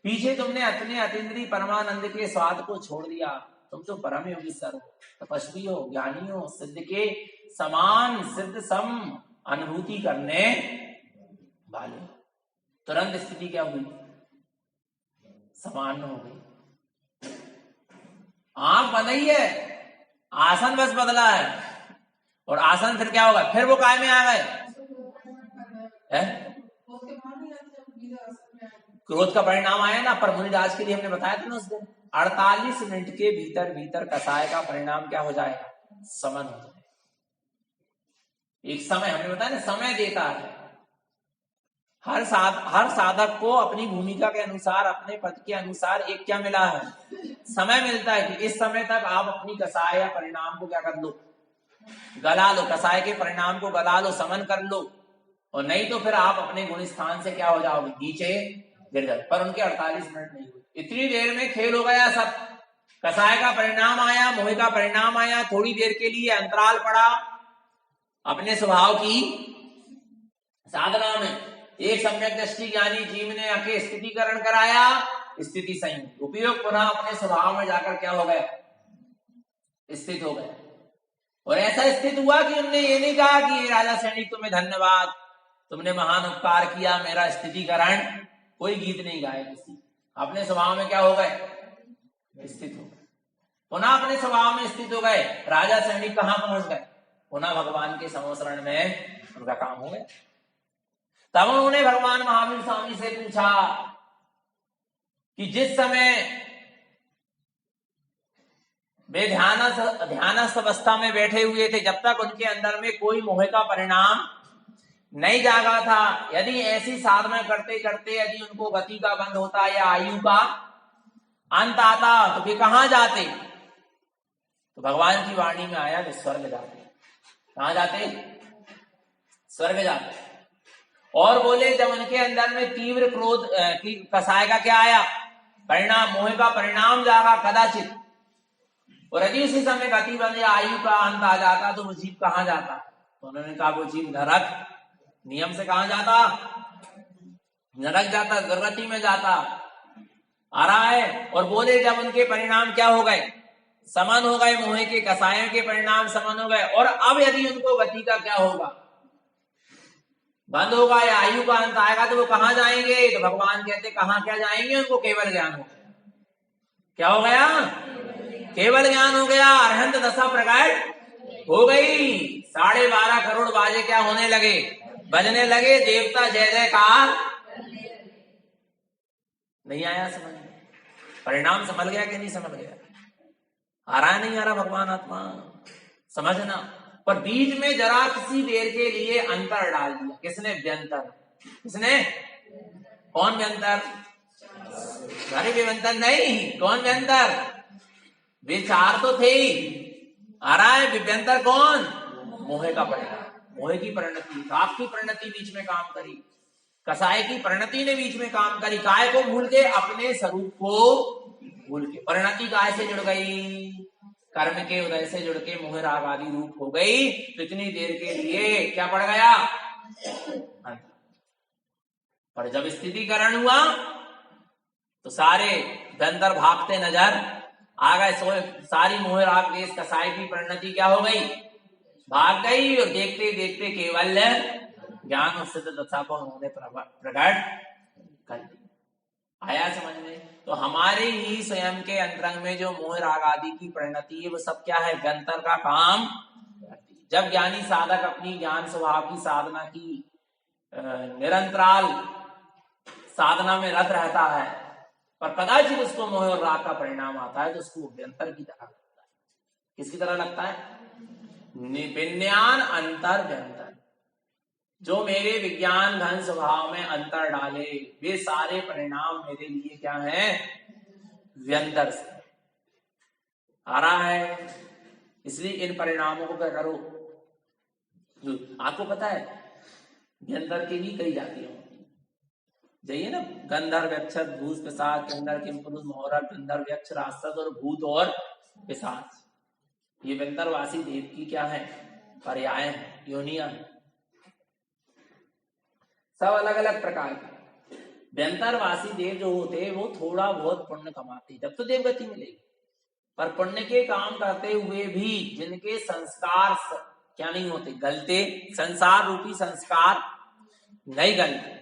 पीछे तुमने अपने अतीन्द्रिय परमानंद के स्वाद को छोड़ दिया। तुम तो परम योगी सर हो, तपस्वी हो, ज्ञानी हो, सिद्ध के समान सिद्ध सम अनुभूति करने वाले। तुरंत स्थिति क्या हुई? समान हो गई। आंख बंधी है, आसन बस बदला है, और आसन फिर क्या होगा? फिर वो काय में आ गए? क्रोध का परिणाम आया ना। पर मुनिराज के लिए हमने बताया था ना उस दिन, 48 मिनट के भीतर भीतर कसाय का परिणाम क्या हो जाएगा? समन हो जाएगा। एक समय हमने बताया ना, समय देता है। हर साधक को अपनी भूमिका के अनुसार, अपने पद के अनुसार एक क्या मिला है? समय मिलता है कि इस समय तक आप अपनी कसाय या परिणाम को क्या कर लो? गला लो। कसाय के परिणाम को गला लो, समन कर लो, और नहीं तो फिर आप अपने गुण स्थान से क्या हो जाओगे? नीचे गिर जाओगे। पर उनके 48 मिनट नहीं हुए। इतनी देर में खेल हो गया सब। कसाय का परिणाम आया, मोह का परिणाम आया, थोड़ी देर के लिए अंतराल पड़ा अपने स्वभाव की साधना में। एक सम्यक दृष्टि ज्ञानी जीव ने आके स्थितिकरण कराया, स्थिति सही उपयोग, पुनः अपने स्वभाव में जाकर क्या हो गए? स्थित हो गए। और ऐसा स्थित हुआ कि उन्होंने ये नहीं कहा कि राजा सैनिक तुम्हें धन्यवाद, तुमने महान उपकार किया, मेरा स्थितिकरण। कोई गीत नहीं गाए किसी, अपने स्वभाव में क्या हो गए? स्थित हो गए। पुनः अपने स्वभाव में स्थित हो गए। राजा सैनिक कहां पहुंच गए? पुनः भगवान के समोसरण में उनका काम हो गया। तब उन्होंने भगवान महावीर स्वामी से पूछा कि जिस समय वे ध्यानस्थ अवस्था में बैठे हुए थे, जब तक उनके अंदर में कोई मोह का परिणाम नहीं जागा था, यदि ऐसी साधना करते करते यदि उनको गति का बंध होता या आयु का अंत आता तो वे कहां जाते? तो भगवान की वाणी में आया वे स्वर्ग जाते। कहां जाते? स्वर्ग जाते। और बोले जब उनके अंदर में तीव्र क्रोध की कसाय का क्या आया? परिणाम, मोह का परिणाम जागा कदाचित, और यदि उसी समय गति बंध या आयु का अंत आ जाता तो वो जीव कहां जाता? तो उन्होंने कहा वो जीव नरक नियम से कहां जाता? नरक जाता, दुर्गति में जाता। आ रहा है। और बोले जब उनके परिणाम क्या हो गए? समान हो गए। मोह के कसायों के परिणाम समान हो गए। और अब यदि उनको गति का क्या होगा? बंद होगा या आयु का अंत आएगा तो वो कहां जाएंगे? तो भगवान कहते कहां क्या जाएंगे? उनको केवल ज्ञान हो गया। क्या हो गया? केवल ज्ञान हो गया। अरहंत दशा प्रकट हो गई। 12.5 करोड़ बाजे क्या होने लगे? बजने लगे। देवता जय जयकार। नहीं आया समझ में? परिणाम समझ गया कि नहीं समझ गया? आ रहा है नहीं आ रहा? भगवान आत्मा समझना। पर बीच में जरा किसी देर के लिए अंतर डाल दिया। किसने? व्यंतर। किसने? कौन व्यंतर? अरे व्यंतर नहीं, कौन व्यंतर? विचार तो थे ही। आ रहा है व्यंतर कौन? मोह का परिणाम, मोह की परिणति, राग की परिणति बीच में काम करी, कसाय की परिणति ने बीच में काम करी। काय को भूल के? अपने स्वरूप को भूल के। परिणति काय से जुड़ गई? कर्म के उदय से जुड़ के मोह राग आदि रूप हो गई, तो इतनी देर के लिए क्या पड़ गया, अंतर। पर जब स्थितिकरण हुआ तो सारे व्यंतर भागते नजर आ गए, सारी मोह राग देश कसाय की परिणति क्या हो गई, भाग गई, और देखते देखते केवल ज्ञान सिद्ध दशा को उन्होंने प्रकट कर दिया। आया समझ में? तो हमारे ही स्वयं के अंतरंग में जो मोह राग आदि की परिणति है वो सब क्या है, व्यंतर का काम करती है। जब ज्ञानी साधक अपनी ज्ञान स्वभाव की साधना की निरंतराल साधना में रत रहता है, पर कदाचित उसको मोह और राग का परिणाम आता है, तो उसको व्यंतर की तरह लगता है। किसकी तरह लगता है, विज्ञान अंतर व्यंतर। जो मेरे विज्ञान घन स्वभाव में अंतर डाले, वे सारे परिणाम मेरे लिए क्या है, व्यंतर से आ रहा है। इसलिए इन परिणामों को क्या करो, आपको पता है व्यंतर की भी कई जातियां होती हैं। जाइए ना, गंधर्व अक्षर भूत पिशाच गंधर्व किम पुरुष मोहरत गंधर्व यक्ष राक्षस और भूत और पिशाच, ये व्यंतरवासी देव की क्या है, पर्याय है, योनियां है, सब अलग अलग प्रकार के। व्यंतरवासी देव जो होते वो थोड़ा बहुत पुण्य कमाते जब तो देवगति मिलेगी, पर पुण्य के काम करते हुए भी जिनके संस्कार क्या नहीं होते, गलते, संसार रूपी संस्कार नहीं गलते,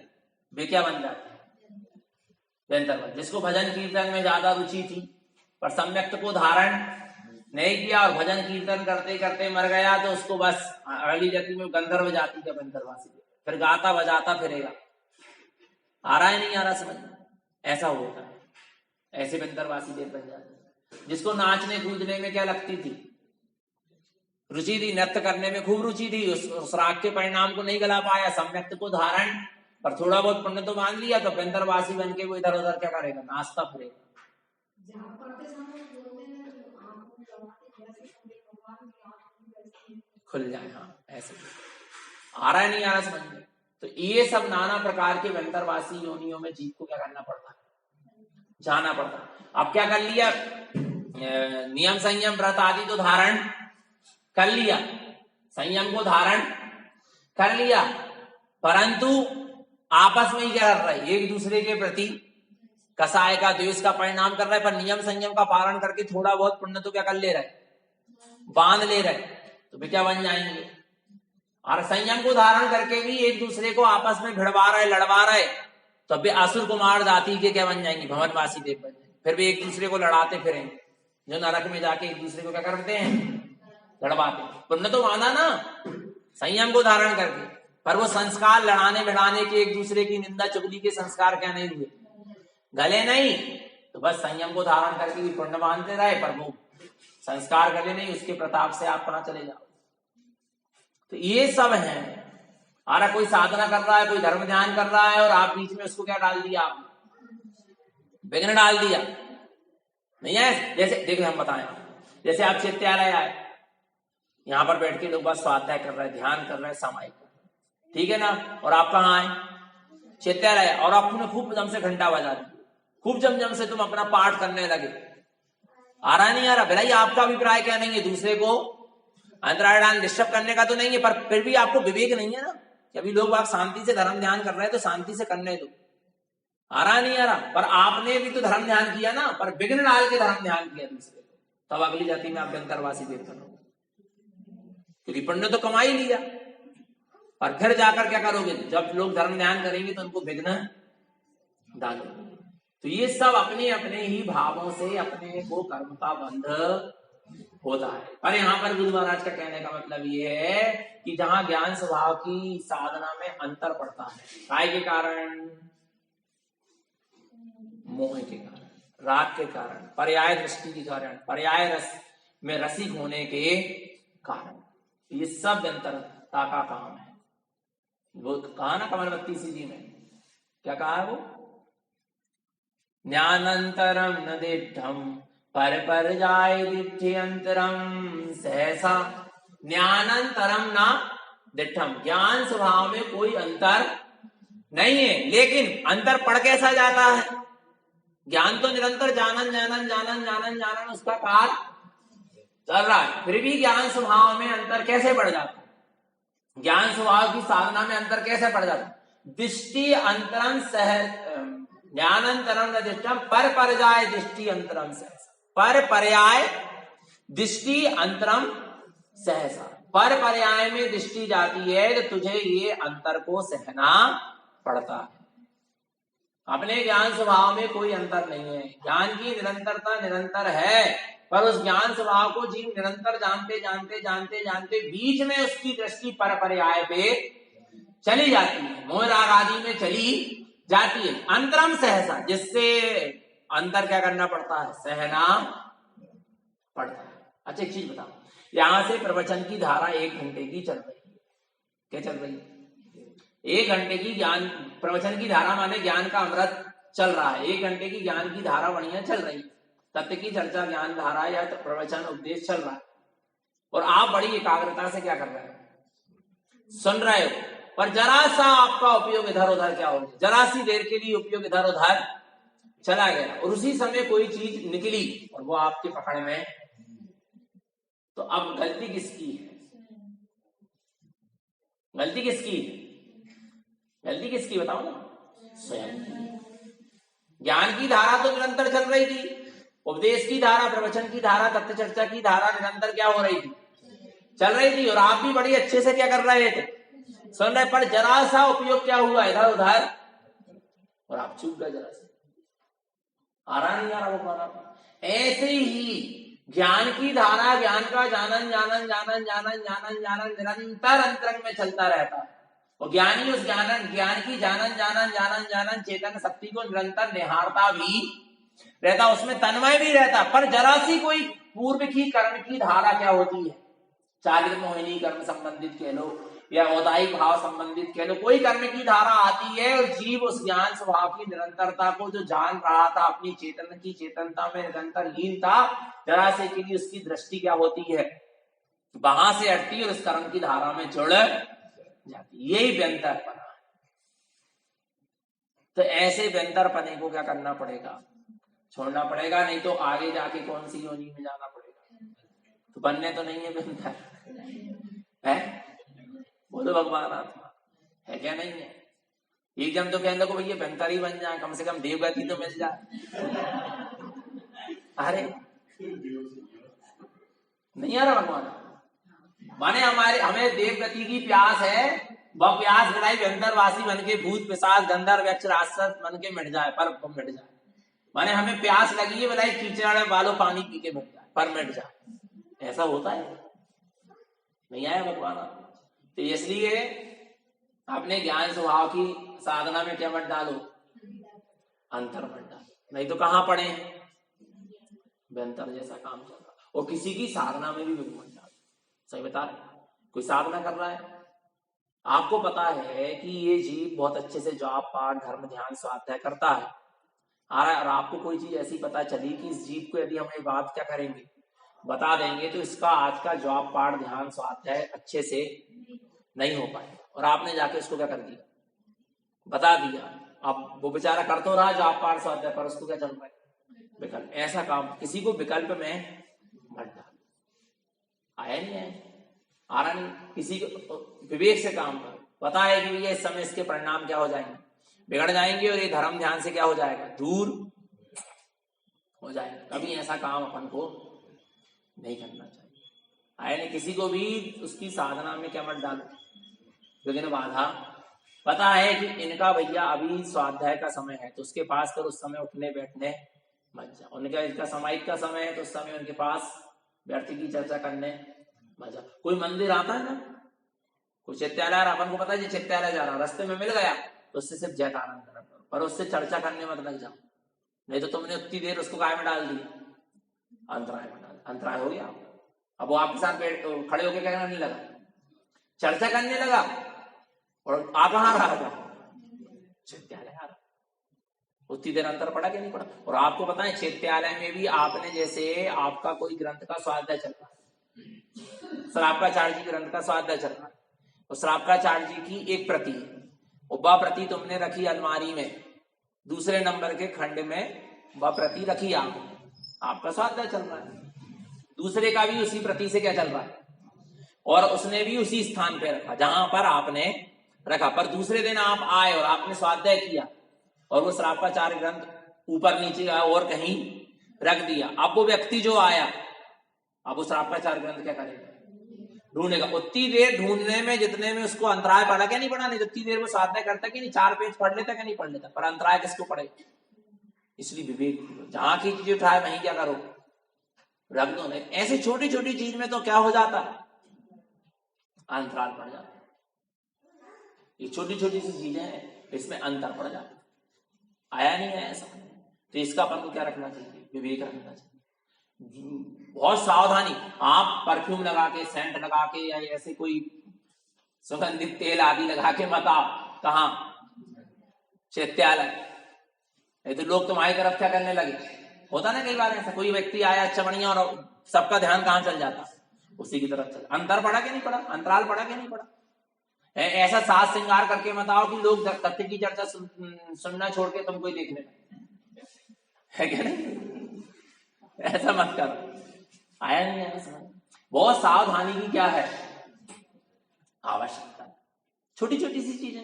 वे क्या बन जाते हैं, व्यंतरवासी। जिसको भजन कीर्तन में ज्यादा रुचि थी पर सम्यक्त को धारण नहीं किया और भजन कीर्तन करते करते मर गया, तो उसको बस अगली जाति में गंधर्व जाति का व्यंतरवासी, फिर गाता बजाता फिरेगा। आ रहा है नहीं आ रहा समझ में? ऐसा होता है, ऐसे व्यंतरवासी देव बन जाते हैं। जिसको नाचने कूदने में क्या लगती थी, रुचि थी, नृत्य करने में खूब रुचि थी, उस राग के परिणाम को नहीं गला पाया, सम्यक्त को धारण, पर थोड़ा बहुत पुण्य तो मान लिया, तो व्यंतरवासी बन के वो इधर उधर क्या करेगा, नाचता फिरेगा। खुल जाए, हाँ ऐसे। आ रहा है नहीं आ रहा समझ में? तो ये सब नाना प्रकार के व्यंतरवासी योनियों में जीव को क्या करना पड़ता है, जाना पड़ता है। अब क्या कर लिया, नियम संयम व्रत आदि तो धारण कर लिया, संयम को धारण कर लिया, परंतु आपस में ही क्या कर रहा है, एक दूसरे के प्रति कसाय का द्वेष का परिणाम कर रहा है। पर नियम संयम का पालन करके थोड़ा बहुत पुण्य तो क्या कर ले रहा है, बांध ले रहे, तो वे क्या बन जाएंगे। और संयम को धारण करके भी एक दूसरे को आपस में भिड़वा रहे, लड़वा रहे, तो वे असुर कुमार जाति के क्या बन जाएंगे, भवनवासी देव बन जाएंगे। फिर भी एक दूसरे को लड़ाते फिरेंगे, जो नरक में जाके एक दूसरे को क्या करते हैं, लड़वाते। पुण्य तो बांधा ना संयम को धारण करके, पर वो संस्कार लड़ाने भिड़ाने के, एक दूसरे की निंदा चुगली के संस्कार क्या नहीं हुए, गले नहीं। तो बस संयम को धारण करके भी पुण्य बांधते रहे, पर वो संस्कार गले नहीं, उसके प्रताप से आप कहां चले जाओ। तो ये सब है। अरे कोई साधना कर रहा है, कोई धर्म ध्यान कर रहा है, और आप बीच में उसको क्या डाल दिया, आप विघ्न डाल दिया, नहीं है। जैसे देखिए हम बताएं, जैसे आप चैत्यालय आए, यहां पर बैठ के लोग बस स्वाध्याय कर रहे हैं, ध्यान कर रहे हैं, सामायिक, ठीक है ना। और आप कहाँ आए, चैत्यालय, और आपने खूब जम से घंटा बजा दी, खूब जम से तुम अपना पाठ करने लगे। आ रहा नहीं आ रहा, भलाई आपका अभिप्राय क्या नहीं है, दूसरे को अंतरायण डिस्टर्ब करने का तो नहीं है, पर फिर भी आपको विवेक नहीं है ना कि अभी लोग आप शांति से धर्म ध्यान कर रहे हैं, तो शांति से करने दो। आ रहा नहीं आ रहा, पर आपने भी तो धर्म ध्यान किया ना, पर विघ्न डाल के धर्म ध्यान किया दूसरे को, तब अगली जाति में आप व्यंतरवासी देव करोगे, क्योंकि पुण्य तो कमा ही लिया। और फिर जाकर क्या करोगे, जब लोग धर्म ध्यान करेंगे तो उनको विघ्न डालोगे। तो ये सब अपने अपने ही भावों से अपने को कर्म का बंध होता है। पर यहाँ पर गुरु महाराज का कहने का मतलब ये है कि जहां ज्ञान स्वभाव की साधना में अंतर पड़ता है, काय के कारण, मोह के कारण, राग के कारण, पर्याय दृष्टि के कारण, पर्याय रस में रसिक होने के कारण, ये सब व्यंतरता का काम है। वो कहा ना कमलवती जी में, क्या कहा है वो, ज्ञानंतरम न दिठम पर जाय दिठ्ठि अंतरम सहसा। ज्ञानंतरम ना दिठम, ज्ञान स्वभाव में कोई अंतर नहीं है, लेकिन अंतर पड़ कैसा जाता है, ज्ञान तो निरंतर जानन जानन जानन जानन जानन उसका काल चल रहा है, फिर भी ज्ञान स्वभाव में अंतर कैसे पड़ जाता है? ज्ञान स्वभाव की साधना में अंतर कैसे पड़ जाता है? दृष्टि अंतरम सह ज्ञानंतरम न दृष्टम पर पर्याय दृष्टि अंतरम सहसा, पर पर्याय दृष्टि अंतरम सहसा, पर पर्याय में दृष्टि जाती है तो तुझे ये अंतर को सहना पड़ता है। अपने ज्ञान स्वभाव में कोई अंतर नहीं है, ज्ञान की निरंतरता निरंतर है, पर उस ज्ञान स्वभाव को जीव निरंतर जानते जानते जानते जानते बीच में उसकी दृष्टि पर पर्याय पे चली जाती है, मोह राग आदि में चली जाती है। अंतरम सहसा, जिससे अंतर क्या करना पड़ता है? सहना पड़ता है। अच्छा एक चीज बताओ, यहां से प्रवचन की धारा 1 घंटे की चल रही है, क्या चल रही है? 1 घंटे की ज्ञान प्रवचन की धारा माने ज्ञान का अमृत चल रहा है, 1 घंटे की ज्ञान की धारा बढ़िया चल रही है, तत्व की चर्चा ज्ञान धारा या तो प्रवचन उपदेश चल रहा है, और आप बड़ी एकाग्रता से क्या कर रहे हैं? सुन रहे हो, पर जरा सा आपका उपयोग इधर उधर क्या हो गया, जरा सी देर के लिए उपयोग इधर उधर चला गया, और उसी समय कोई चीज निकली और वो आपके पकड़ में, तो अब गलती किसकी है? गलती किसकी है? गलती किसकी बताओ ना? स्वयं की। ज्ञान की धारा तो निरंतर चल रही थी, उपदेश की धारा, प्रवचन की धारा, तत्व चर्चा की धारा निरंतर क्या हो रही थी? चल रही थी, और आप भी बड़ी अच्छे से क्या कर रहे थे? सुन रहे, पर जरा सा उपयोग क्या हुआ इधर उधर, और आप चूक गए जरा से, आ रहा नहीं आ रहा वो खाना। ऐसे ही ज्ञान की धारा, ज्ञान का जानन जानन जानन जानन जानन जानन निरंतर अंतरंग में चलता रहता है, और ज्ञानी उस ज्ञान की जानन जानन जानन जानन चेतन शक्ति को निरंतर निहारता भी रहता, उसमें तन्मय भी रहता, पर जरा सी कोई पूर्व की कर्म की धारा क्या होती है? चालित मोहिनी कर्म संबंधित कह लो या औदायिक भाव संबंधित कह लो, कोई कर्म की धारा आती है, और जीव उस ज्ञान स्वभाव की निरंतरता को जो जान रहा था, अपनी चेतन की चेतनता में निरंतर लीन था, जरा से के लिए उसकी दृष्टि क्या होती है? वहां से हटती और उस कर्म की धारा में जुड़ जाती, यही व्यंतरपना है। तो ऐसे व्यंतरपने को क्या करना पड़ेगा? छोड़ना पड़ेगा, नहीं तो आगे जाके कौन सी योनि में जाना पड़ेगा? तो बनने तो नहीं है व्यंतर है, बोलो भगवान आत्मा है क्या? नहीं है। एकदम तो कहने को भैया व्यंतर ही बन जाए, कम से कम देवगति तो मिल जाए। अरे नहीं आ रहा भगवान, माने हमें देवगति की प्यास है, वह प्यास मिटाई व्यंतरवासी बन के भूत पिशाच गंधर्व यक्ष राक्षस बन के मिट जाए, पर मिट जाए। माने हमें प्यास लगी है, बताइए कीचड़ वालों पानी पी के मिट जाए, पर मिट जाए। ऐसा होता है? नहीं आया भगवान। तो इसलिए अपने ज्ञान स्वभाव की साधना में क्या मत डालो? अंतर मत डालो, नहीं तो कहां पड़े? व्यंतर जैसा काम चल रहा, और किसी की साधना में भी मत डालो। सही बता रहे, कोई साधना कर रहा है, आपको पता है कि ये जीव बहुत अच्छे से जाप पाठ धर्म ध्यान स्वाध्याय करता है, और आपको कोई चीज ऐसी पता चली कि इस जीव को यदि हम ये बात क्या करेंगे, बता देंगे, तो इसका आज का जाप पाठ ध्यान स्वाध्याय अच्छे से नहीं हो पाएगा, और आपने जाके उसको क्या कर दिया? बता दिया। अब वो बेचारा कर तो रहा जाप पाठ स्वाध्याय, पर उसको क्या चल रहा है? विकल्प। ऐसा काम किसी को विकल्प में मत डालो। आया नहीं है, आ रहा नहीं, किसी को विवेक से काम करो। पता है कि ये इस समय इसके परिणाम क्या हो जाएंगे? बिगड़ जाएंगे, और ये धर्म ध्यान से क्या हो जाएगा? दूर हो जाएगा। कभी ऐसा काम अपन को नहीं करना चाहिए। आया नहीं, किसी को भी उसकी साधना में क्या मत डालो? विघ्न बाधा। पता है कि इनका भैया अभी स्वाध्याय का समय है, तो उसके पास कर उस समय उठने बैठने मत जाओ। उनका इसका सामायिक का समय है, तो उस समय उनके पास व्यर्थ की चर्चा करने मत जाओ। कोई मंदिर आता है ना, कोई चित्तालय, अपन को पता है चित्तालय जा रहा, रास्ते में मिल गया तो उससे सिर्फ जयकारण करो, पर उससे चर्चा करने मत लग जाओ, नहीं तो तुमने उतनी देर उसको काय में डाल दी? अंतराय में डाल, अंतराय हो गया। अब वो आपके साथ खड़े होकर क्या करने लगा? चर्चा करने लगा, और आप कहाँ रहा था? चित्तालय आ रहा। उतनी देर अंतर पड़ा कि नहीं पड़ा? और आपको पता है चित्तालय में भी आपने जैसे आपका कोई ग्रंथ का स्वाध्याय चल रहा है, श्रावकाचार्य जी ग्रंथ का स्वाध्याय चल रहा है, और श्रावकाचार्य जी की एक प्रति है, वह प्रति तुमने रखी अलमारी में, दूसरे नंबर के खंड में वह प्रति रखी आपने, आपका स्वाध्याय चल रहा है। दूसरे का भी उसी प्रति से क्या चल रहा है, और उसने भी उसी स्थान पे रखा जहां पर आपने रखा। पर दूसरे दिन आप आए और आपने स्वाध्याय किया और वो श्रापाचार्य ग्रंथ ऊपर नीचे और कहीं रख दिया। अब वो व्यक्ति जो आया, अब उस श्रापाचार्य ग्रंथ क्या करेगा, ढूंढेगा। उतनी देर ढूंढने में जितने में उसको अंतराय पड़ा क्या नहीं पड़ा, नहीं उतनी देर वो स्वाध्याय करता कि नहीं, 4 पेज पढ़ लेता क्या नहीं पढ़ लेता, पर अंतराय किसको पड़े। इसलिए विवेक, जहां की चीज उठाए वहीं क्या करो, रख दो। नहीं ऐसी छोटी छोटी चीज में तो क्या हो जाता, अंतराल पड़ जाता। ये छोटी छोटी सी चीजें हैं, इसमें अंतर पड़ जाता, आया नहीं है ऐसा। तो इसका अपन को क्या रखना चाहिए, विवेक रखना चाहिए। बहुत सावधानी, आप परफ्यूम लगा के, सेंट लगा के, या ऐसे कोई सुगंधित तेल आदि लगा के मत आओ। कहा, चैत्यालय। नहीं तो लोग तुम्हारी तरफ क्या करने लगे। होता ना कई बार ऐसा, कोई व्यक्ति आया अच्छा बढ़िया और सबका ध्यान कहां चल जाता, उसी की तरफ चल। अंतर पड़ा कि नहीं पड़ा, अंतराल पड़ा कि नहीं पड़ा। ऐसा साज श्रृंगार करके मत आओ कि लोग तथ्य की चर्चा सुनना छोड़ के तुमको ही देखने लगे, है क्या नहीं। ऐसा मत करो, आया नहीं है समझ। बहुत सावधानी की क्या है आवश्यकता। छोटी छोटी सी चीजें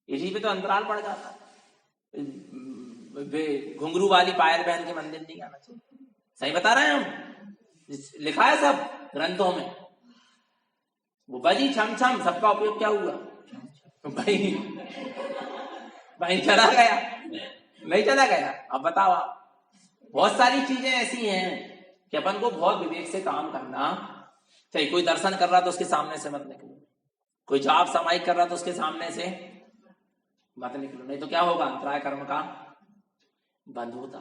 इसी पे तो अंतराल पड़ जाता है। घुंघरू वाली पायल बहन के मंदिर नहीं आना चाहिए, सही बता रहे हैं हम, लिखा है सब ग्रंथों में। वो बजी छम छम, सबका उपयोग क्या हुआ, भाई चला गया, नहीं चला गया। अब बताओ आप, बहुत सारी चीजें ऐसी हैं कि अपन को बहुत विवेक से काम करना चाहिए। कोई दर्शन कर रहा तो उसके सामने से मत निकलो, कोई जाप समाई कर रहा तो उसके सामने से मत निकलो, नहीं तो क्या होगा, अंतराय कर्म का बंद होता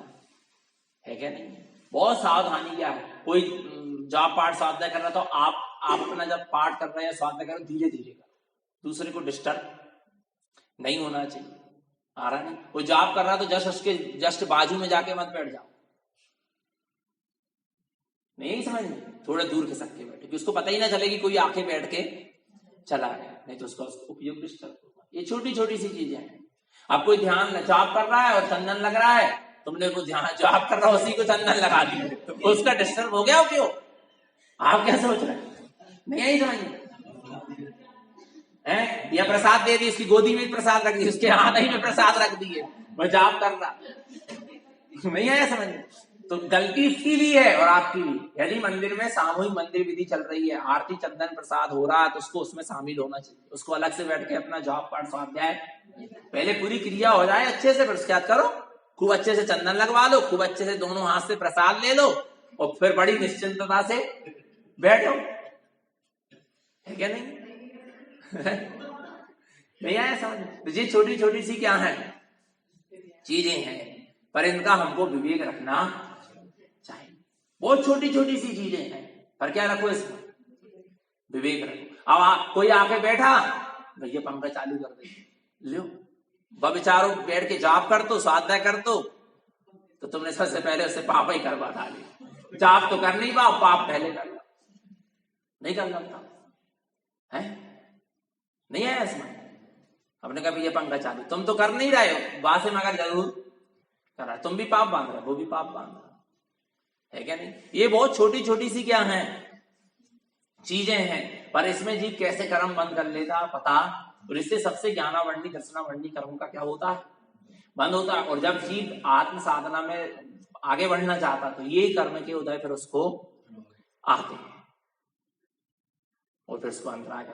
है क्या नहीं। बहुत सावधानी क्या है, कोई जाप पाठ स्वाध्याय कर रहा तो आप अपना जब पाठ कर रहे हैं स्वाध्याय कर, धीरे धीरे कर, दूसरे को डिस्टर्ब नहीं होना चाहिए। आ रहा नहीं, कोई जाप कर रहा तो जस्ट उसके जस्ट बाजू में जाके मत बैठ जाओ, नहीं समझ में, थोड़ा दूर खिसक के बैठे, उसको पता ही ना चले कि कोई आके बैठ के चला गया, नहीं तो उसका उपयोग डिस्टर्ब होगा। ये छोटी छोटी सी चीजें हैं। अब कोई ध्यान जाप कर रहा है और चंदन लग रहा है, तुमने को ध्यान जाप कर रहा है उसी को चंदन लगा दिया, तो उसका डिस्टर्ब हो गया क्यों, आप क्या सोच रहे हैं, नहीं यही समझ है। या प्रसाद दे दी, उसकी गोदी में प्रसाद रख दी, उसके हाथ ही में प्रसाद रख दिए, वह जाप कर रहा, नहीं आया समझ। तो गलती इसकी भी है और आपकी भी। यदि मंदिर में सामूहिक मंदिर विधि चल रही है, आरती चंदन प्रसाद हो रहा है, तो उसको उसमें शामिल होना चाहिए। उसको अलग से बैठ के अपना जाप पाठ स्वाध्याय, पहले पूरी क्रिया हो जाए अच्छे से, फिर उसके बाद करो, खूब अच्छे से चंदन लगवा लो, खूब अच्छे से दोनों हाथ से प्रसाद ले लो, और फिर बड़ी निश्चिंतता से बैठो, है क्या नहीं। नहीं आया समझ। ये छोटी छोटी सी क्या है चीजें हैं, पर इनका हमको विवेक रखना चाहिए। बहुत छोटी छोटी सी चीजें हैं, पर क्या रखो, इसमें विवेक रखो। अब कोई आके बैठा, भैया पंखा चालू कर दे, लो बेचारो बैठ के जाप कर तो स्वाध्याय कर तो तुमने सबसे पहले उससे पाप ही करवा डाली। जाप तो कर नहीं पाओ, पाप पहले कर लो, नहीं कर लगता है, नहीं है इसमें। हमने कहा भैया पंखा चालू, तुम तो कर नहीं रहे हो, बासे मगर जरूर कर रहा, तुम भी पाप बांध रहे, वो भी पाप बांध रहा है क्या नहीं। ये बहुत छोटी छोटी सी क्या है चीजें हैं, पर इसमें जीव कैसे कर्म बंद कर लेता पता, और इससे सबसे ज्ञानावंडी दर्शनावंडी कर्म का क्या होता है, बंद होता है। और जब जीव आत्म साधना में आगे बढ़ना चाहता तो ये कर्म के उदय फिर उसको आते हैं, और फिर उसको अंतराय का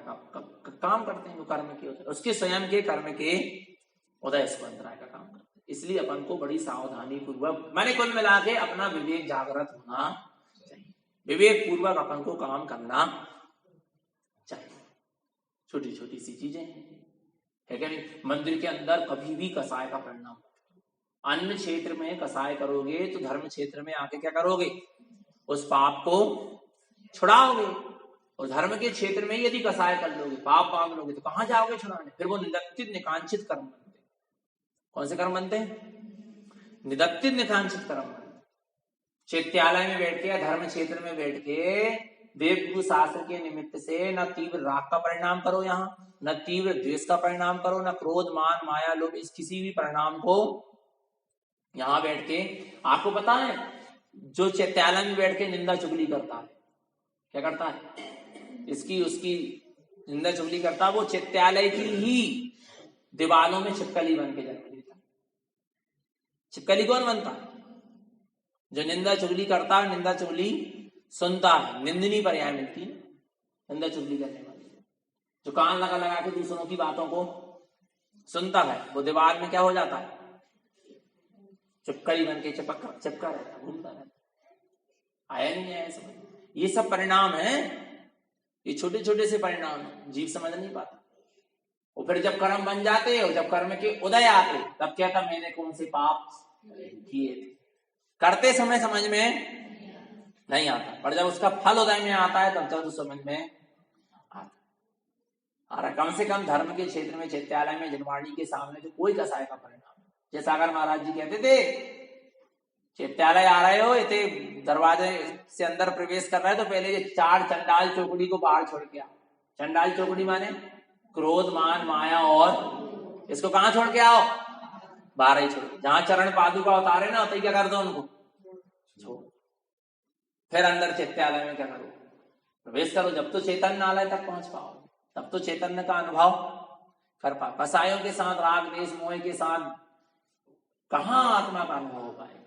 काम करते हैं। वो कर्म के उदय, उसके स्वयं के कर्म के उदय उसको अंतराय का काम करते हैं। इसलिए अपन को बड़ी सावधानी पूर्वक, मैंने कुल मिला के अपना विवेक जागृत होना चाहिए, विवेक पूर्वक अपन को काम करना चाहिए। छोटी छोटी सी चीजें है क्या नहीं। मंदिर के अंदर कभी भी कसाय का परिणाम, अन्य क्षेत्र में कसाय करोगे तो धर्म क्षेत्र में आके क्या करोगे, उस पाप को छुड़ाओगे। और धर्म के क्षेत्र में यदि कसाय कर लोगे, पाप मांग लोगे, तो कहां जाओगे छुड़ाने, फिर वो निदत्तित निकांक्षित कर्म बनते। कौन से कर्म बनते हैं, निदत्तित निकांक्षित कर्म बनते। चैत्यालय में बैठ के, धर्म क्षेत्र में बैठ के देवगुरु शास्त्र के निमित्त से न तीव्र राग का परिणाम करो, यहाँ न तीव्र द्वेष का परिणाम करो, न क्रोध मान माया लोभ, इस किसी भी परिणाम को यहाँ बैठ के। आपको पता है जो चैत्यालय में बैठ के निंदा चुगली करता है, क्या करता है, इसकी उसकी निंदा चुगली करता है, वो चैत्यालय की ही दीवालों में छिपकली बन के जन्म लेता है। छिपकली कौन बनता है? जो निंदा चुगली करता है, निंदा चुगली सुनता है, निंदनी पर्याय मिलती है निंदा चुगली करने वाली। जो कान लगा लगा के दूसरों की बातों को सुनता है, वो दीवार में क्या हो जाता है, छिपकली बन के चिपका रहता है, घूमता रहता। आया नहीं आया समझ? ये सब परिणाम है, ये छोटे छोटे से परिणाम है, जीव समझ नहीं पाता। और फिर जब कर्म बन जाते और जब कर्म के उदय आते, तब क्या था, मैंने कौन से पाप किए थे, करते समय समझ में नहीं आता, पर जब उसका फल उदय में आता है तब जब समझ में आता। और कम से कम धर्म के क्षेत्र में, चैत्यालय में, जनवाणी के सामने जो कोई कसाय का परिणाम है, जैसे अगर महाराज जी कहते थे चैत्यालय आ रहे हो, इतने दरवाजे से अंदर प्रवेश कर रहे हो, तो पहले ये 4 चंडाल चौकड़ी को बाहर छोड़ के आओ। चंडाल चौकड़ी माने क्रोध, मान, माया, और इसको कहां छोड़ के आओ, बाहर ही छोड़। जहां चरण पादुका उतारे ना, तो क्या कर दो उनको छोड़। फिर अंदर चैत्यालय में क्या करो, प्रवेश करो। जब तो चैतन्यालय तक पहुंच पाओ, तब तो चैतन्य का अनुभव कर पाओ। कसायों के साथ, राग द्वेष मोह के साथ कहां आत्मा का अनुभव हो पाएगा।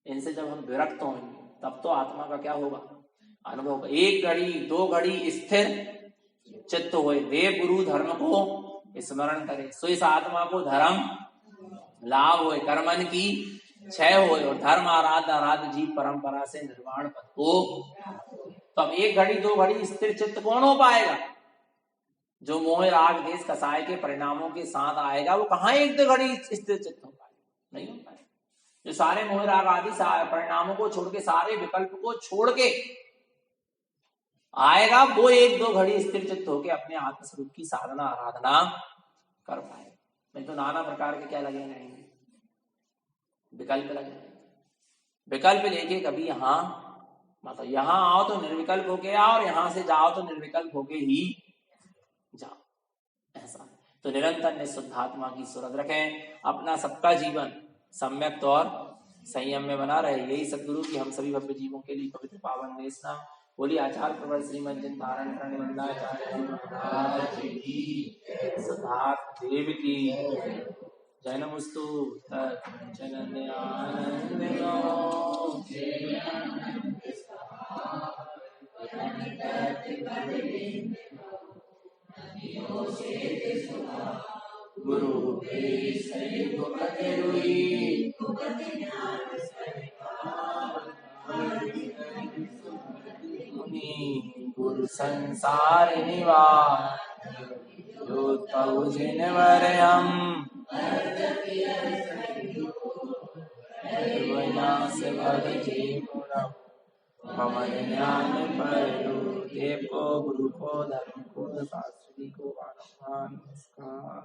इनसे जब हम विरक्त होंगे तब तो आत्मा का क्या होगा, अनुभव होगा। 1 घड़ी 2 घड़ी स्थिर चित्त होए, देव गुरु धर्म को स्मरण करे, सो इस आत्मा को धर्म लाभ होए, कर्मन की क्षय होए, और धर्म आराध्य जीव परंपरा से निर्वाण पद हो। तो अब 1 घड़ी 2 घड़ी स्थिर चित्त कौन हो पाएगा? जो मोह राग देश कसाय के परिणामों के साथ आएगा, वो कहां 1-2 घड़ी स्थिर चित्त हो पाएगा, नहीं हो पाएगा। जो सारे मोह राग आदि परिणामों को छोड़ के, सारे विकल्प को छोड़ के आएगा, वो 1-2 घड़ी स्थिर चित्त होकर अपने आत्मस्वरूप की साधना आराधना कर पाएगा। नहीं तो नाना प्रकार के क्या लगे रहेंगे, विकल्प लगे। विकल्प लेके कभी यहाँ मतलब यहां आओ तो निर्विकल्प होके आओ, और यहां से जाओ तो निर्विकल्प होके ही जाओ, ऐसा। तो निरंतर निशुद्धात्मा की सूरत रखें, अपना सबका जीवन सम्यक और संयम में बना रहे। यही सद्गुरु की हम सभी भव्य जीवों के लिए पवित्र पावन देशना। बोली आचार्य प्रवर श्रीमद धारण करने वंदाचार्य सिद्धार्थ देव की जय। नमस्तु गुरु गुरु संसार निवास जो तव जिनवर हम विनाश भग जीवनम मम ज्ञान परो देव को गुरु को धर्म को शास्त्री को नमस्कार।